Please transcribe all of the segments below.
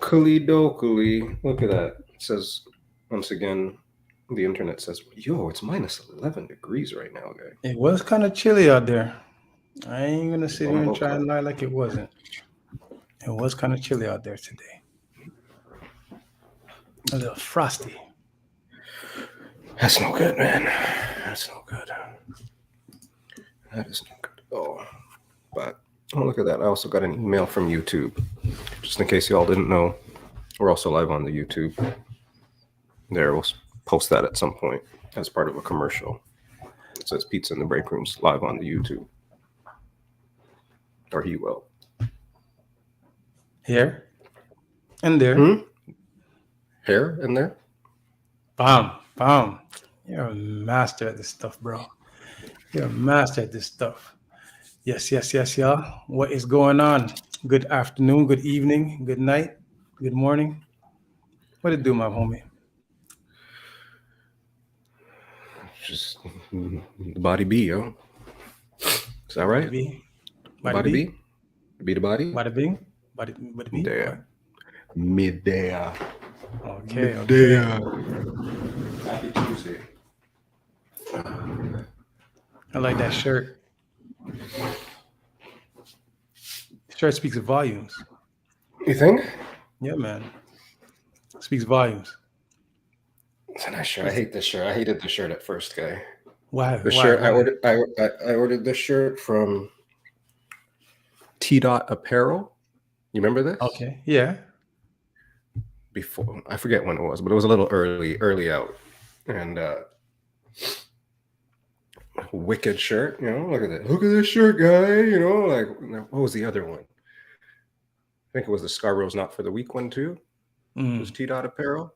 Dokily. Look at that. It says, once again, the internet says, yo, it's minus 11 degrees right now, guy. It was kind of chilly out there. I ain't going to sit here and try and lie like it wasn't. It was kind of chilly out there today. A little frosty. That's no good, man. That's no good. That is no good. Oh, but look at that. I also got an email from YouTube. Just in case y'all didn't know, we're also live on the YouTube. There, we'll post that at some point as part of a commercial. It says Pizza in the Break Room's live on the YouTube. Or he will. Here? And there? Here and there? Bam. You're a master at this stuff, bro. You're a master at this stuff. Yes, y'all. What is going on? Good afternoon, good evening, good night, good morning. What it do, my homie? Just the body be, yo. Is that right? Body be? Be the body? Body bing? Body be? There. Midday. Okay. Happy Tuesday. I like that shirt. Shirt speaks volumes. You think? Yeah, man. Speaks volumes. It's a nice shirt. I hate this shirt. I hated the shirt at first, guy. Why? Shirt. I ordered this shirt from TeeDot Apparel. You remember this? Okay. Yeah. Before, I forget when it was, but it was a little early out. And wicked shirt, you know, look at that. Look at this shirt, guy. You know, like, what was the other one? I think it was the Scarborough's Not for the Weak one too. It was TeeDot Apparel.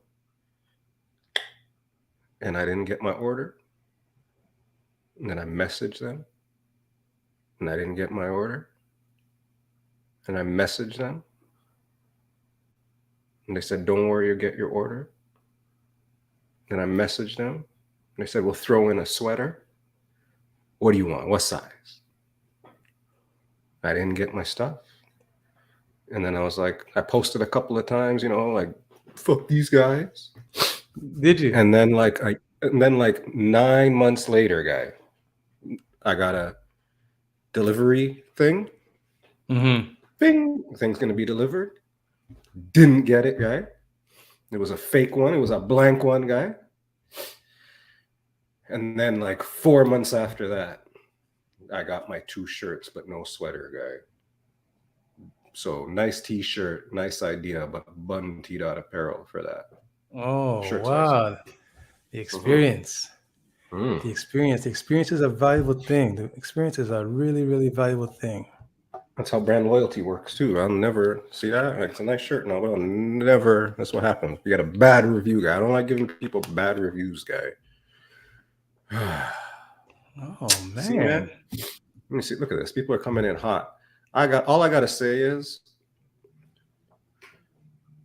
And I didn't get my order. And then I messaged them. And I didn't get my order. And I messaged them. And they said, don't worry, you'll get your order. And I messaged them. And they said, we'll throw in a sweater. What do you want? What size? I didn't get my stuff. And then I was like, I posted a couple of times, you know, like, fuck these guys. Did you? And then like 9 months later, guy, I got a delivery thing. Bing, thing's gonna be delivered. Didn't get it, guy. It was a fake one. It was a blank one, guy. And then like 4 months after that, I got my 2 shirts, but no sweater, guy. So nice t-shirt, nice idea, but bun TeeDot Apparel for that. Oh, shirts, wow. The experience. The experience is a valuable thing. The experience is a really, really valuable thing. That's how brand loyalty works too. I'll never see that. It's a nice shirt, no, but I'll never. That's what happens. You got a bad review, guy. I don't like giving people bad reviews, guy. Oh man. See, man. Let me see. Look at this. People are coming in hot. All I gotta say is,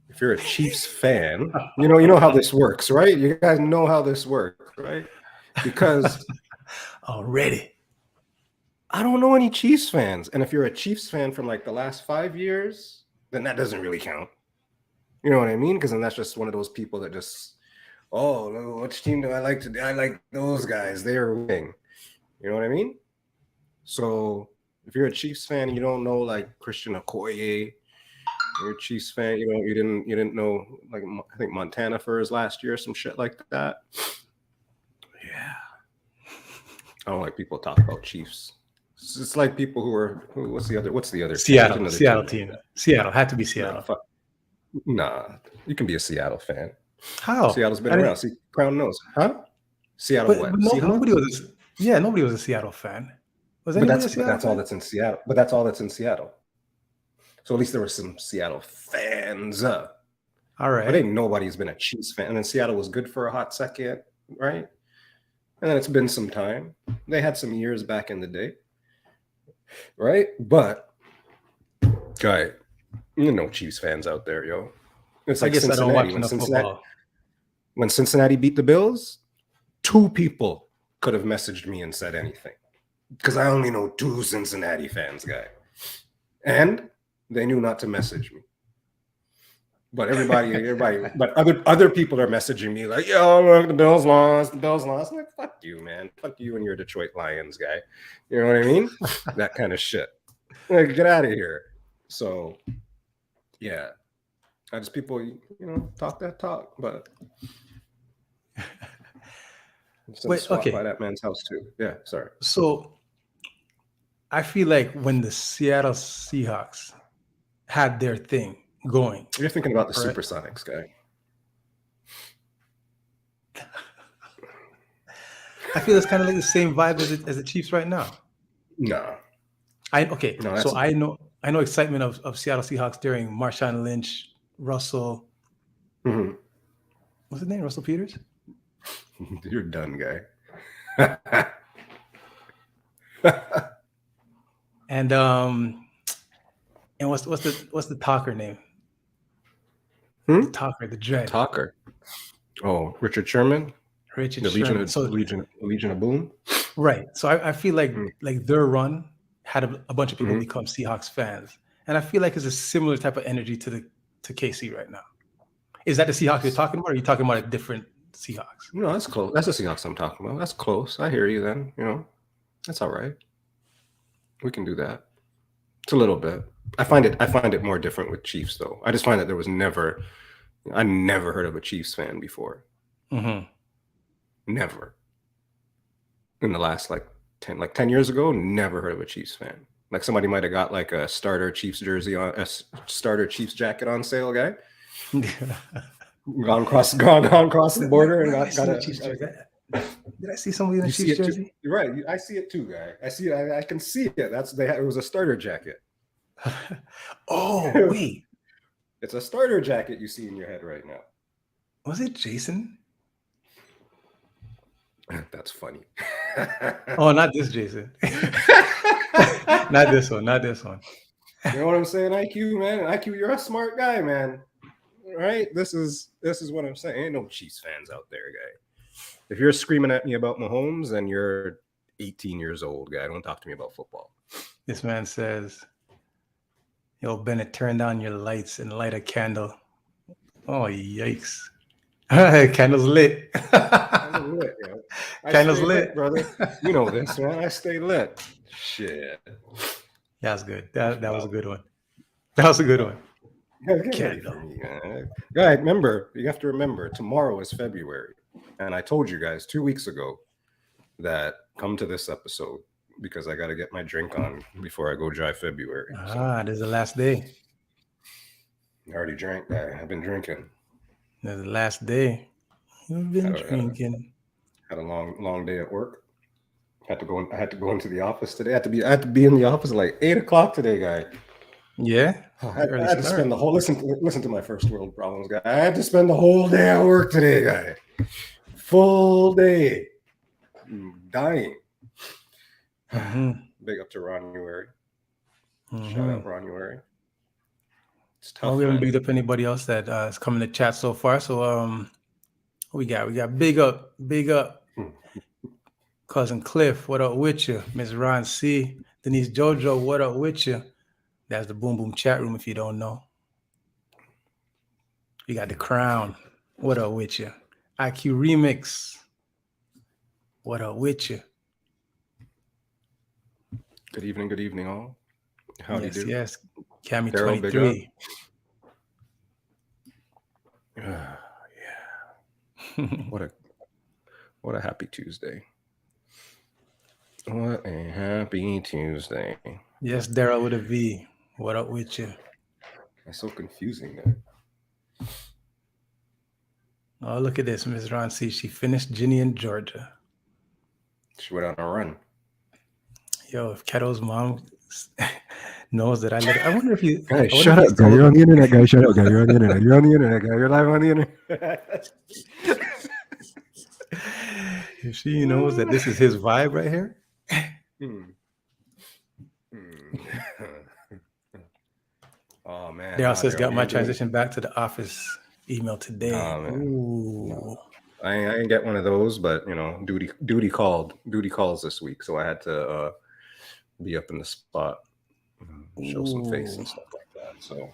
if you're a Chiefs fan, you know how this works, right? You guys know how this works, right? Because already, I don't know any Chiefs fans. And if you're a Chiefs fan from like the last 5 years, then that doesn't really count. You know what I mean? Because then that's just one of those people that just, oh, which team do I like to do? I like those guys. They're winning. You know what I mean? So if you're a Chiefs fan, you don't know like Christian Okoye. You're a Chiefs fan, you didn't know, like, I think Montana for his last year, some shit like that. Yeah. I don't like people talk about Chiefs. It's like people what's the other Seattle team. Seattle had to be Seattle. Nah, you can be a Seattle fan. How? Seattle's been around. See, Crown knows, huh? Seattle but what? Nobody was a Seattle fan. Was anybody a Seattle fan? That's all that's in Seattle. But that's all that's in Seattle. So at least there were some Seattle fans. All right. But ain't nobody's been a Chiefs fan. And then Seattle was good for a hot second, right? And then it's been some time. They had some years back in the day, right? But, guy, you know Chiefs fans out there, yo. It's like Cincinnati. When Cincinnati beat the Bills, 2 people could have messaged me and said anything. Because I only know 2 Cincinnati fans, guy. And they knew not to message me. But but other people are messaging me like, yo, look, the Bills lost. I'm like, fuck you, man. Fuck you and your Detroit Lions guy. You know what I mean? That kind of shit. Like, get out of here. So, yeah. I just people, talk that talk, but swap by that man's house too. Yeah, sorry. So I feel like when the Seattle Seahawks had their thing going, you're thinking about the Supersonics guy. I feel it's kind of like the same vibe as the Chiefs right now. No. I know excitement of Seattle Seahawks during Marshawn Lynch, Russell. Mm-hmm. What's his name? Russell Peters? You're done, guy. And what's the talker name? The talker, the dread. Talker. Oh, Richard Sherman. Richard Sherman. Legion of Boom. Right. So I feel like their run had a bunch of people become Seahawks fans, and I feel like it's a similar type of energy to KC right now. Is that the Seahawks you're talking about, or are you talking about a different Seahawks? No, that's close. That's the Seahawks I'm talking about. That's close. I hear you then. That's all right. We can do that. It's a little bit. I find it more different with Chiefs though. I just find that I never heard of a Chiefs fan before. Mm-hmm. Never. In the last 10 years ago, never heard of a Chiefs fan. Like somebody might have got like a starter Chiefs jersey on a starter Chiefs jacket on sale, guy. gone across the border and got a Chiefs jersey. Did I see somebody in a Chiefs jersey? You're right. I see it too, guy. I see it. I can see it. It was a starter jacket. Oh, wait. It's a starter jacket you see in your head right now. Was it Jason? That's funny. Oh, not this Jason. Not this one. You know what I'm saying, IQ, man? IQ, you're a smart guy, man. Right? This is what I'm saying. Ain't no Chiefs fans out there, guy. If you're screaming at me about Mahomes, then you're 18 years old, guy. Don't talk to me about football. This man says, yo, Bennett, turn down your lights and light a candle. Oh, yikes. Candle's lit. Candle's lit, yo. Candle's lit, brother. You know this, man. I stay lit. Shit. That's good. That was a good one. That was a good one. Candle. Guy, remember, you have to remember, tomorrow is February. And I told you guys 2 weeks ago that come to this episode because I got to get my drink on before I go dry February. This is the last day. I already drank, guy. I've been drinking. This is the last day. You've been drinking. Had a long day at work. I had to go into the office today. I had to be in the office at like 8 o'clock today, guy. Yeah. I had to spend the whole listen to my first world problems, guy. I had to spend the whole day at work today, guy. Full day. I'm dying. Big up to Ronuary. Shout out Ronuary. It's tough. We haven't bigged up anybody else that is coming to chat so far. So we got big up. Cousin Cliff, what up with you? Miss Ron C. Denise Jojo, what up with you? That's the Boom Boom chat room if you don't know. We got the Crown. What up with you? IQ Remix. What up with you? Good evening, all. How do you do? Yes. Cammy 23. Yeah. What a happy Tuesday. What a happy Tuesday. Yes, Daryl with a V. What up with you? That's so confusing, man. Oh, look at this, Ms. Ron C. She finished Ginny in Georgia. She went on a run. Yo, if Keto's mom knows that I wonder if you... Guys, shut up, guy. You're on the internet, guy. Shut up, guy. You're on the internet. You're on the internet, guy. You're live on the internet. If she knows that this is his vibe right here. Oh, man. Daryl says, got my transition back to the office email today. Oh, man. Ooh. No. I ain't get one of those, but duty calls this week, so I had to be up in the spot, show some face and stuff like that. So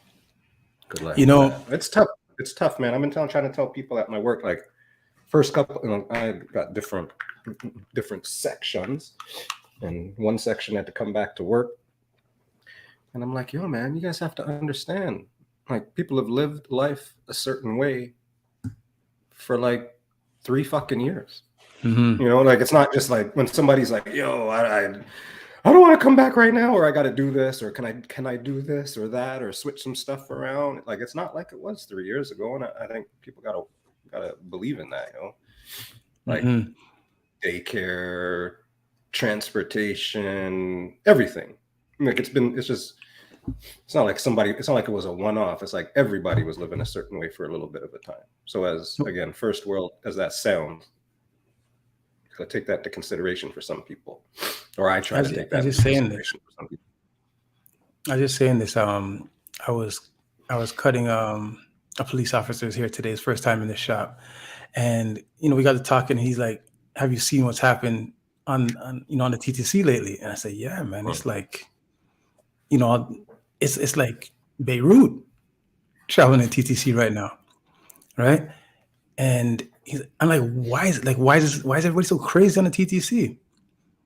Good luck. You know, It's tough. It's tough, man. I've been trying to tell people at my work, like first couple, I got different sections, and one section had to come back to work, and I'm like, yo, man, you guys have to understand, like people have lived life a certain way for like 3 fucking years. mm-hmm. You know, like it's not just like when somebody's like, yo, I don't want to come back right now, or I got to do this, or can I do this or that, or switch some stuff around. Like it's not like it was 3 years ago, and I think people gotta believe in that, you know, like Mm-hmm. daycare, transportation, everything. Like it's not like it was a one-off. It's like everybody was living a certain way for a little bit of a time. So as again, first world as that sounds, I take that into consideration for some people, or I try to take that into consideration for some people. I was just saying this. I was cutting a police officer's hair today, his first time in the shop, and we got to talking. And he's like, "Have you seen what's happened on the TTC lately?" And I said, "Yeah, man. It's like, it's like Beirut traveling in TTC right now, right?" And I'm like, why is everybody so crazy on the TTC?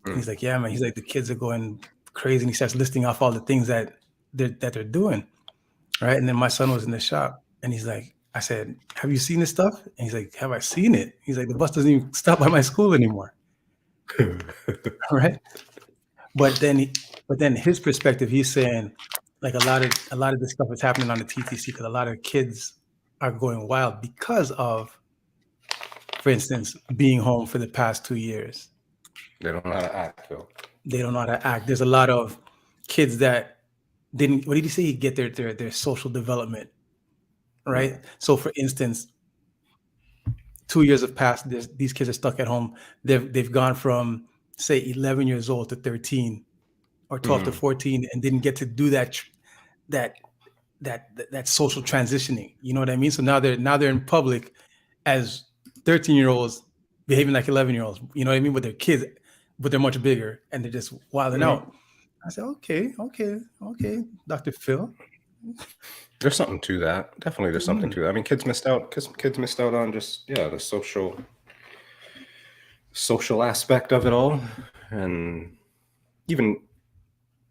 And he's like, yeah, man. He's like, the kids are going crazy, and he starts listing off all the things that they're doing, right? And then my son was in the shop, and he's like, I said, have you seen this stuff? And he's like, have I seen it? He's like, the bus doesn't even stop by my school anymore, right? But then his perspective, he's saying, like a lot of this stuff is happening on the TTC because a lot of kids are going wild because of, for instance, being home for the past 2 years. They don't know how to act, though. They don't know how to act. There's a lot of kids that didn't. What did he say? Get their social development, right? Yeah. So, for instance, 2 years have passed. These kids are stuck at home. They've gone from, say, 11 years old to 13, or 12 to 14, and didn't get to do that social transitioning. You know what I mean? So now they're in public as 13-year-olds behaving like 11-year-olds. You know what I mean? With their kids, but they're much bigger and they're just wilding out. I said, okay, Dr. Phil. There's something to that. Definitely, there's something to that. I mean, kids missed out on just the social aspect of it all, and even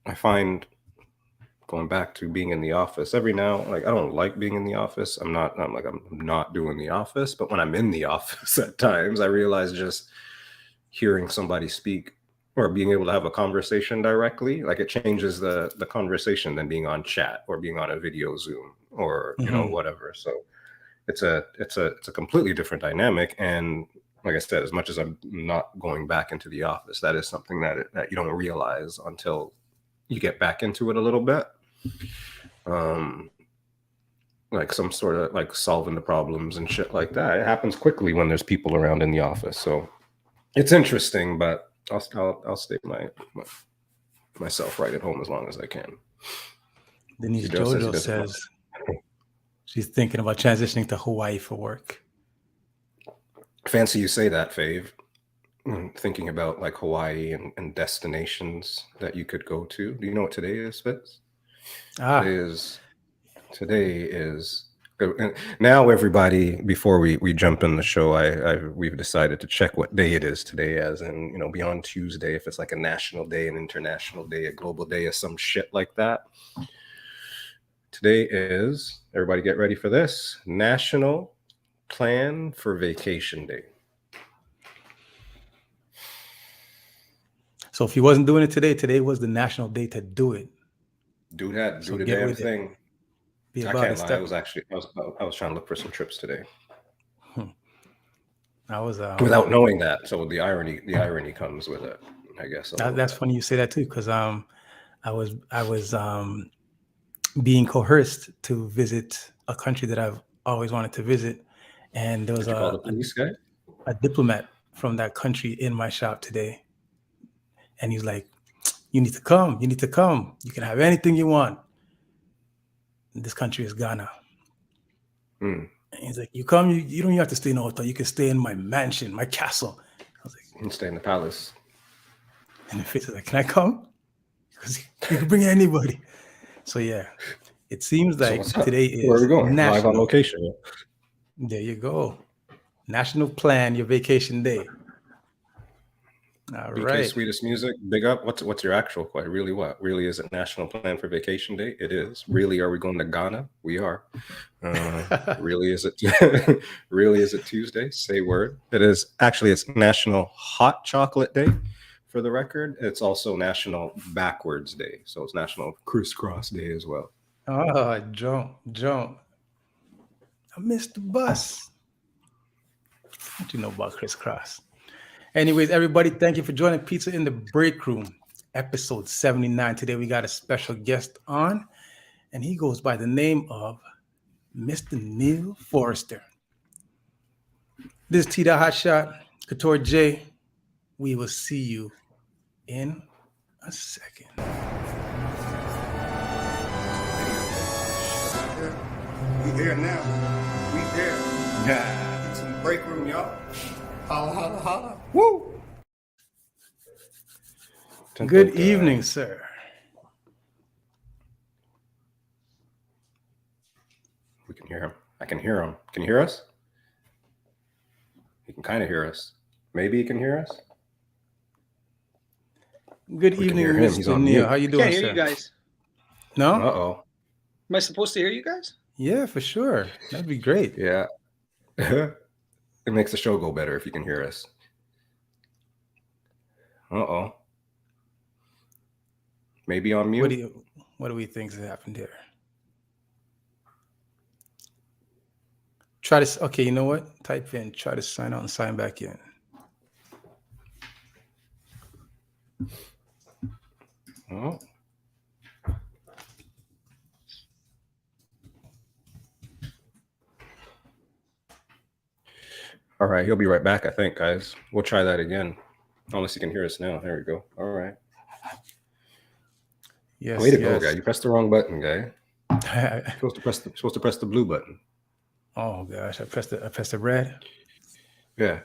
I find going back to being in the office every now, like I don't like being in the office. I'm not doing the office, but when I'm in the office at times, I realize just hearing somebody speak or being able to have a conversation directly, like it changes the conversation than being on chat or being on a video Zoom or whatever. So it's a completely different dynamic. And like I said, as much as I'm not going back into the office, that is something that you don't realize until you get back into it a little bit. Like some sort of like solving the problems and shit like that. It happens quickly when there's people around in the office. So it's interesting, but I'll stay myself right at home as long as I can. Denise Jojo says she's thinking about transitioning to Hawaii for work. Fancy you say that, Fave. Thinking about like Hawaii and destinations that you could go to. Do you know what today is, Fitz? Today is now everybody, before we jump in the show, we've decided to check what day it is today, as in, beyond Tuesday, if it's like a national day, an international day, a global day, or some shit like that. Today is, everybody get ready for this, National Plan for Vacation Day. So if he wasn't doing it today was the national day to do it. Do that. Do the damn thing. I can't lie. I was trying to look for some trips today. I was without knowing that. So the irony comes with it, I guess. That's funny you say that too, because I was being coerced to visit a country that I've always wanted to visit, and there was a police guy, a diplomat from that country in my shop today. And he's like, you need to come. You can have anything you want. This country is Ghana. And he's like, you come, you don't even have to stay in a hotel. You can stay in my mansion, my castle. I was like, you can stay in the palace. And the face is like, can I come? Because you can bring anybody. So yeah, It seems So like what's up? today Where are we is going? Live on national. location. There you go. National Plan Your Vacation Day. All BK right. Sweetest Music, big up. What's your actual question? Really, what? Really, is it National Plan for Vacation Day? It is. Really, are we going to Ghana? We are. Really, is it? Really, is it Tuesday? Say word. It is. Actually, it's National Hot Chocolate Day. For the record, it's also National Backwards Day. So it's National Crisscross Day as well. Oh, jump. I missed the bus. What do you know about crisscross? Anyways, everybody, thank you for joining Pizza in the Break Room, episode 79. Today we got a special guest on, and he goes by the name of Mr. Neil Forrester. This is TeeDot Hotshot, Couture J. We will see you in a second. We here now. We here. Yeah. It's in the break room, y'all. Holla, holla, holla. Woo! Good evening, sir. We can hear him. I can hear him. Can you hear us? He can kind of hear us. Maybe he can hear us. Good evening, Mr. Neil. How you doing, I can't hear sir? you guys. No? Uh-oh. Am I supposed to hear you guys? Yeah, for sure. That'd be great. Yeah. It makes the show go better if you can hear us. Uh-oh. Maybe on mute. What do we think has happened here? Try to, okay, you know what? Type in, try to sign out and sign back in. Oh. All right, he'll be right back, I think, guys. We'll try that again. Unless you can hear us now. There we go. All right. Yes. Way to go, guy. You pressed the wrong button, guy. You're supposed to press the blue button. Oh gosh, I pressed the red. Yeah.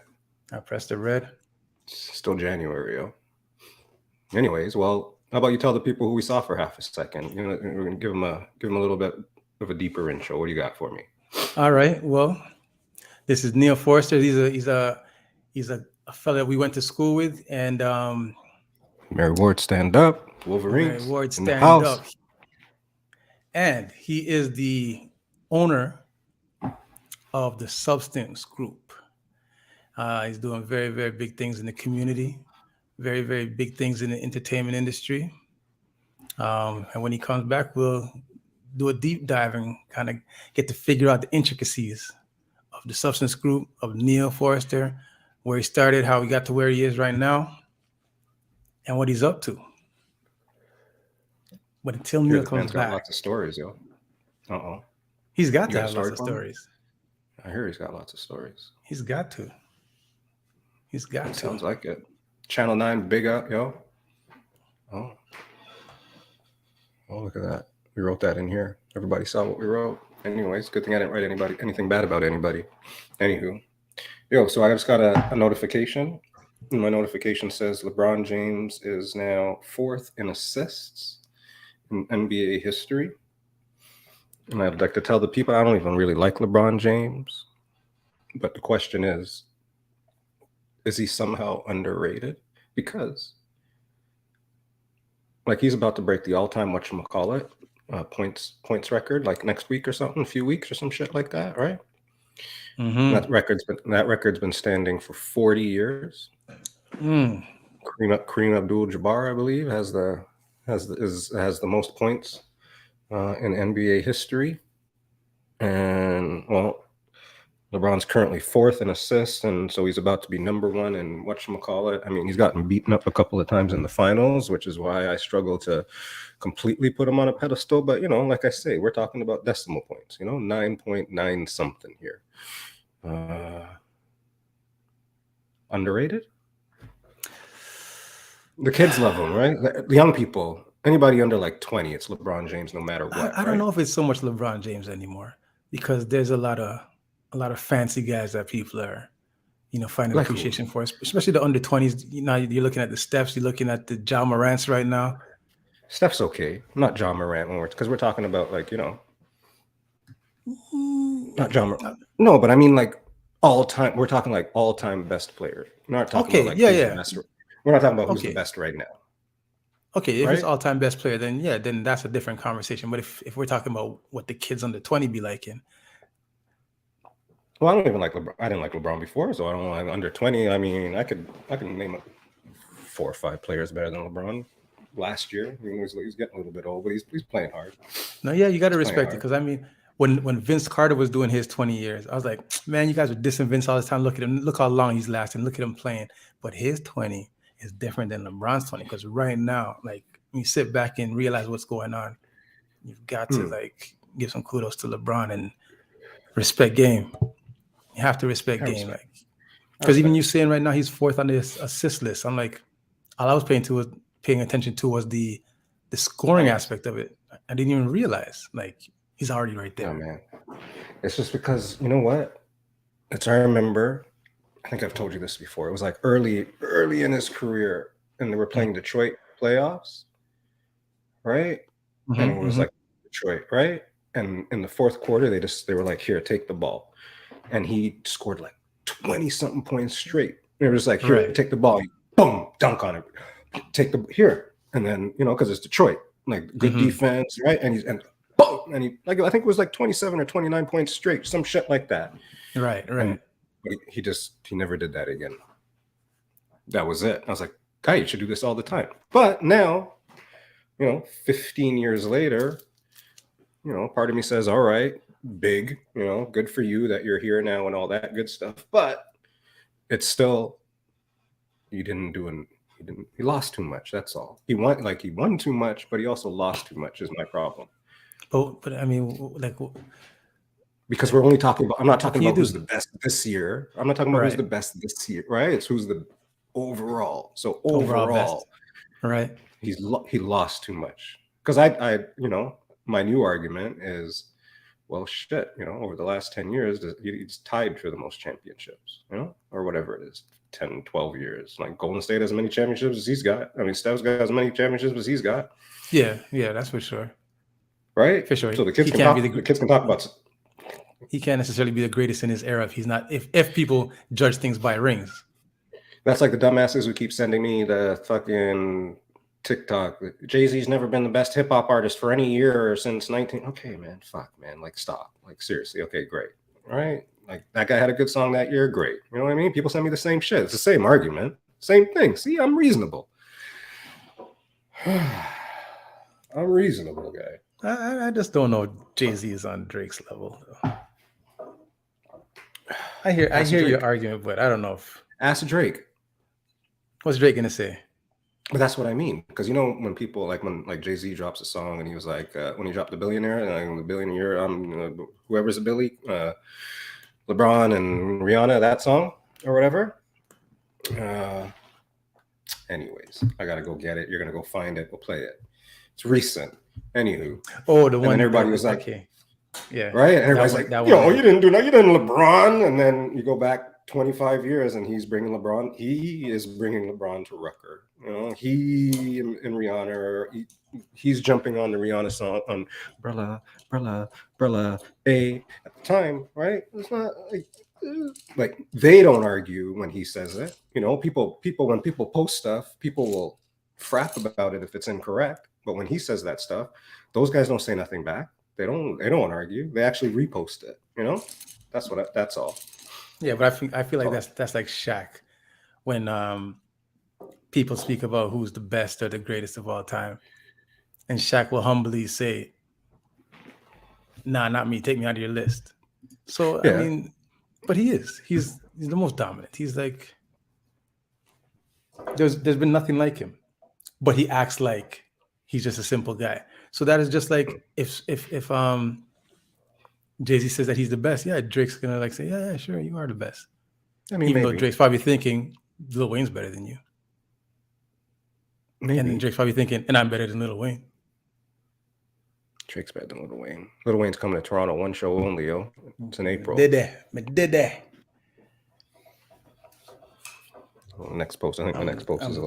I pressed the red. It's still January, yo. Anyways, well, how about you tell the people who we saw for half a second? You know, we're gonna give them a little bit of a deeper intro. What do you got for me? All right. Well, this is Neil Forrester. He's a fellow that we went to school with, and Mary Ward, stand up. Wolverines. Mary Ward, in the stand house. up. And he is the owner of the Substance Group. He's doing very, very big things in the community, very, very big things in the entertainment industry. And when he comes back, we'll do a deep dive and kind of get to figure out the intricacies of the Substance Group, of Neil Forrester, where he started, how he got to where he is right now, and what he's up to. But until Neil comes back, got lots of stories, yo. Uh-oh. He's got to have lots of stories. I hear he's got lots of stories. He's got to. He's got to. Sounds like it. Channel 9, big up, yo. Oh. Oh, look at that. We wrote that in here. Everybody saw what we wrote. Anyways, good thing I didn't write anything bad about anybody. Anywho. Yo, so I just got a notification. My notification says LeBron James is now 4th in assists in NBA history. And I'd like to tell the people, I don't even really like LeBron James. But the question is he somehow underrated? Because, like, he's about to break the all-time whatchamacallit points record, like next week or something, a few weeks or some shit like that, right? Mm-hmm. That record's been standing for 40 years. Kareem Abdul-Jabbar, I believe, has the most points in NBA history, and well, LeBron's currently 4th in assists, and so he's about to be number 1 in whatchamacallit. I mean, he's gotten beaten up a couple of times in the finals, which is why I struggle to completely put him on a pedestal. But, you know, like I say, we're talking about decimal points, you know, 9.9 something here. Underrated? The kids love him, right? The young people, anybody under like 20, it's LeBron James no matter what. I don't know if it's so much LeBron James anymore, because there's a lot of fancy guys that people are, you know, finding like appreciation for, especially the under 20s. You know, you're looking at the Stephs, you're looking at the Ja Morants right now. Steph's okay, not John Morant, because we're talking about like not John Morant. No, but I mean like all time. We're talking like all time best player. We're not talking about like who's the best. We're not talking about who's the best right now. Okay, if it's all time best player, then that's a different conversation. But if we're talking about what the kids under 20 be liking. Well, I don't even like LeBron. I didn't like LeBron before, so I don't like under 20. I mean, I can name 4 or 5 players better than LeBron. Last year, he's getting a little bit old, but he's playing hard. No, yeah, you got to respect it, because I mean, when Vince Carter was doing his 20 years, I was like, man, you guys are dissing Vince all this time. Look at him. Look how long he's lasting. Look at him playing. But his 20 is different than LeBron's 20, because right now, like, when you sit back and realize what's going on, you've got to like give some kudos to LeBron and respect game. You have to respect game, like, because even you saying right now he's 4th on the assist list. I'm like, all I was paying attention to was the scoring aspect of it. I didn't even realize like he's already right there. Oh man, it's just because you know what? I remember. I think I've told you this before. It was like early in his career, and they were playing Detroit playoffs, right? And it was like Detroit, right? And in the 4th quarter, they were like, "Here, take the ball." And he scored like 20-something points straight. And it was like, here, take the ball, boom, dunk on it, take the here, and then because it's Detroit, like good defense, right? And boom, and he like I think it was like 27 or 29 points straight, some shit like that. Right. But he never did that again. That was it. I was like, guy, you should do this all the time. But now, 15 years later, part of me says, all right, big, good for you that you're here now and all that good stuff. But it's still, he lost too much. That's all. He won too much, but he also lost too much is my problem. But I mean, like, because we're only talking about, I'm not talking about who's the best this year. I'm not talking about who's the best this year, right? It's who's the overall. So overall right. He lost too much. Because I my new argument is, well, shit, over the last 10 years, he's tied for the most championships, or whatever it is, 10, 12 years. Like Golden State has as many championships as he's got. I mean, Steph's got as many championships as he's got. Yeah, that's for sure. Right? For sure. So the kids can talk about. He can't necessarily be the greatest in his era if he's not. If people judge things by rings. That's like the dumbasses who keep sending me the fucking TikTok. Jay-Z's never been the best hip hop artist for any year since 19. Okay, man, fuck, man, like stop, like seriously. Okay, great, all right. Like that guy had a good song that year, great. You know what I mean? People send me the same shit. It's the same argument, same thing. See, I'm reasonable. I'm reasonable, guy. I just don't know. Jay-Z is on Drake's level. I hear your argument, but I don't know if. Ask Drake. What's Drake gonna say? But that's what I mean, because when people when Jay-Z drops a song and he was like when he dropped the Billionaire and the Billionaire, whoever's a Billy, LeBron and Rihanna, that song or whatever. Anyways, I gotta go get it. You're gonna go find it. We'll play it. It's recent. Anywho. Oh, the one. And everybody was like, okay. Yeah. Right. And everybody's like, you didn't do that. You didn't LeBron. And then you go back 25 years and he's bringing LeBron. He is bringing LeBron to Rucker. He and Rihanna, he's jumping on the Rihanna song on Brella, A at the time, right? It's not like they don't argue when he says it. People when people post stuff, people will frap about it if it's incorrect. But when he says that stuff, those guys don't say nothing back. They don't argue. They actually repost it. That's all. Yeah, but I feel like that's like Shaq when people speak about who's the best or the greatest of all time, and Shaq will humbly say, "Nah, not me. Take me out of your list." So yeah. I mean, but he's the most dominant. He's like there's been nothing like him, but he acts like he's just a simple guy. So that is just like if Jay-Z says that he's the best, yeah, Drake's gonna say, yeah, sure, you are the best. I mean, even though Drake's probably thinking Lil Wayne's better than you. Maybe. And then Drake's probably thinking, and I'm better than Lil Wayne. Drake's better than Lil Wayne. Lil Wayne's coming to Toronto, one show only, yo. It's in April. Did that. Next post, I think the next post is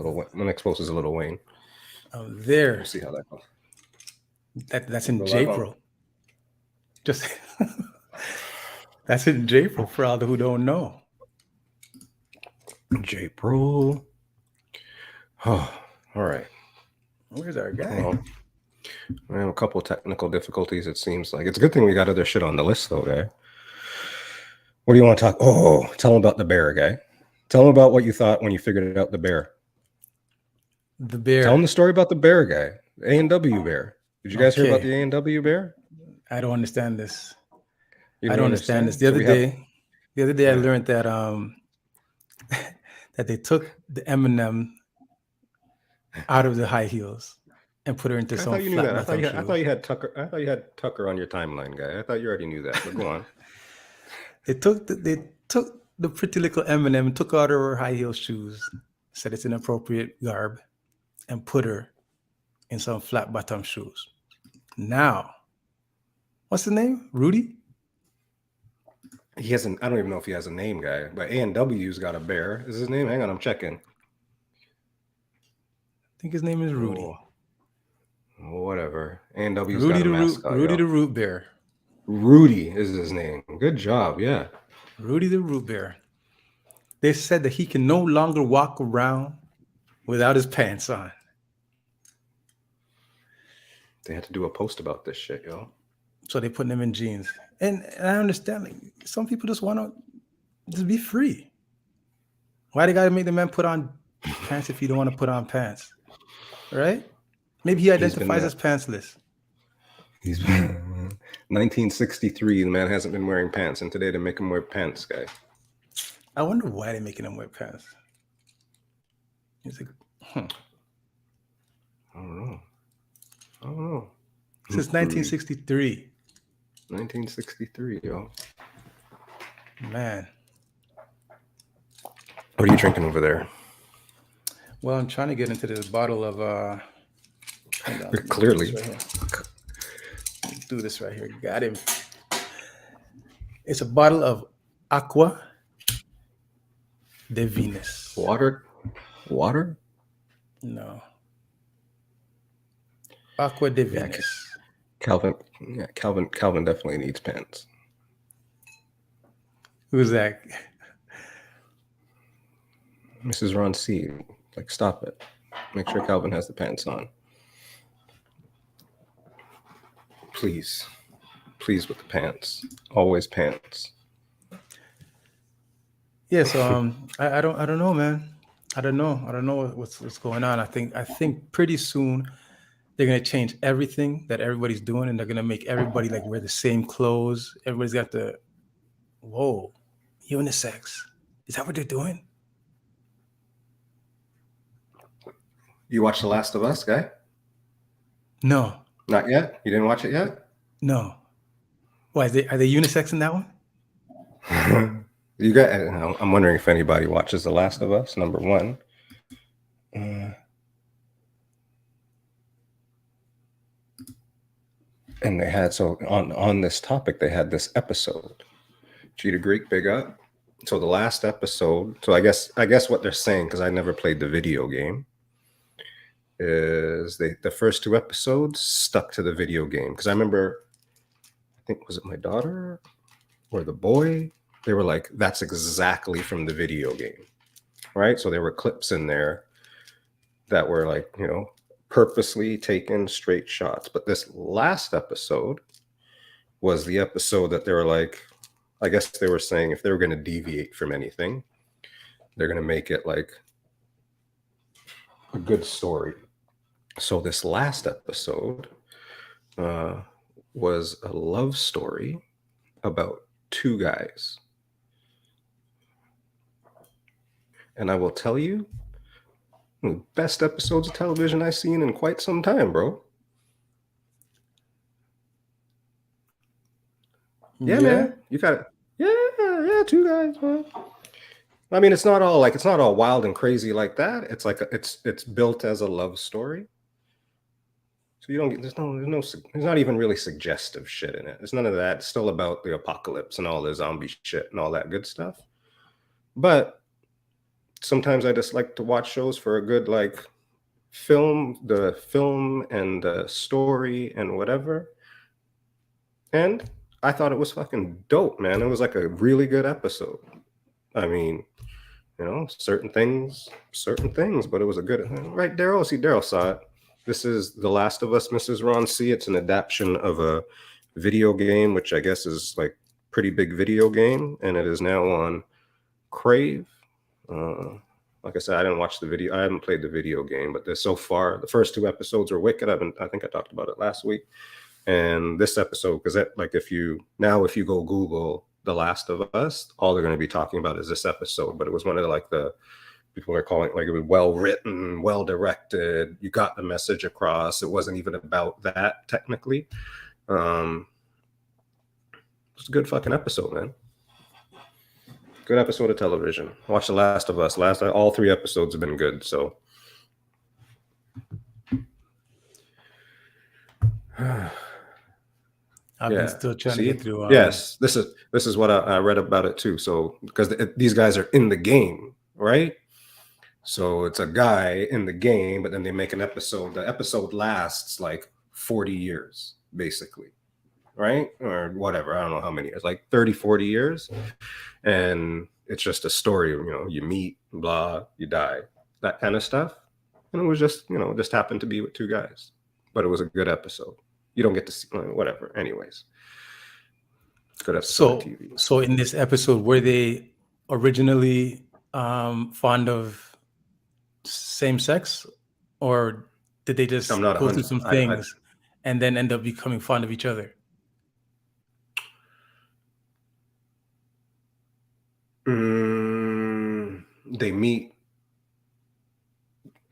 a Lil Wayne. There. We'll see how that goes. That's in Go live on. J-Pro. Just that's in J-Pro for all who don't know. J-Pro. Oh, all right. Where's our guy? Well, we have a couple of technical difficulties, it seems like. It's a good thing we got other shit on the list, though, guy. What do you want to talk? Oh, tell him about the bear, guy. Tell him about what you thought when you figured out the bear. The bear. Tell him the story about the bear, guy. A&W bear. Did you guys hear about the A&W bear? I don't understand this. I don't understand this. The other day, I learned that that they took the M&M out of the high heels and put her into some. I thought you knew that. I thought you had Tucker. I thought you had Tucker on your timeline, guy. I thought you already knew that. But go on. They took the pretty little M&M, took out her high heel shoes, said it's inappropriate garb, and put her in some flat bottom shoes. Now, what's his name? Rooty? He hasn't. I don't even know if he has a name, guy. But A&W's got a bear. Is his name? Hang on, I'm checking. I think his name is Rooty. Oh, whatever. A&W's Rooty got a mascot. Rooty the Root Bear. Rooty is his name. Good job. Yeah. Rooty the Root Bear. They said that he can no longer walk around without his pants on. They had to do a post about this shit, yo. So they put him in jeans. And I understand, like, some people just want to just be free. Why they got to make the man put on pants if you don't want to put on pants? Right? Maybe he identifies as pantsless. He's been 1963. The man hasn't been wearing pants, and today they make him wear pants, guy. I wonder why they're making him wear pants. He's like, I don't know. Since 1963. 1963, yo. Man. What are you drinking over there? Well, I'm trying to get into this bottle of Clearly. Do this right here. Got him. It's a bottle of Aqua de Venus. Water? No. Aqua de Venus. Calvin definitely needs pants. Who's that? Mrs. Ron C. Like, stop it. Make sure Calvin has the pants on. Please with the pants. Always pants. Yeah, so I don't know, man. I don't know what's going on. I think pretty soon they're gonna change everything that everybody's doing, and they're gonna make everybody like wear the same clothes. Everybody's got the unisex. Is that what they're doing? You watched The Last of Us, guy? No. Not yet? You didn't watch it yet? No. Why are they unisex in that one? I'm wondering if anybody watches The Last of Us, number one. And they had, so on this topic, they had this episode. Cheetah Greek, big up. So the last episode, so I guess what they're saying, because I never played the video game, is the first two episodes stuck to the video game. Because I remember, I think, was it my daughter or the boy? They were like, that's exactly from the video game, right? So there were clips in there that were like, purposely taken straight shots. But this last episode was the episode that they were like, I guess they were saying if they were going to deviate from anything, they're going to make it like a good story. So this last episode was a love story about two guys. And I will tell you, the best episodes of television I've seen in quite some time, bro. Yeah, man. You got it. Yeah, two guys, man. I mean, it's not all wild and crazy like that. It's like it's built as a love story. So you don't get there's not even really suggestive shit in it. It's none of that. It's still about the apocalypse and all the zombie shit and all that good stuff. But sometimes I just like to watch shows for a good like film and the story and whatever. And I thought it was fucking dope, man. It was like a really good episode. I mean, you know, certain things, but it was a good, right, Daryl? See, Daryl saw it. This is The Last of Us, Mrs. Ron C. It's an adaptation of a video game, which I guess is like pretty big video game, and it is now on Crave. Like I said, I didn't watch the video. I haven't played the video game, but so far, the first 2 episodes are wicked. I think I talked about it last week. And this episode, because if you go Google The Last of Us, all they're going to be talking about is this episode. But it was one of the people are calling it, like, it was well written, well directed. You got the message across. It wasn't even about that technically. It's a good fucking episode, man. Good episode of television. Watch The Last of Us. All 3 episodes have been good. So. I've been still trying to get through. Yes, this is what I read about it too. So because these guys are in the game, right? So it's a guy in the game, but then they make an episode. The episode lasts like 40 years, basically, right? Or whatever. I don't know how many years, like 30, 40 years. And it's just a story of, you know, you meet, blah, you die, that kind of stuff. And it was just, you know, just happened to be with 2 guys. But it was a good episode. You don't get to see whatever. Anyways, good episode of TV. So in this episode, were they originally fond of same sex, or did they just go through some things and then end up becoming fond of each other? They meet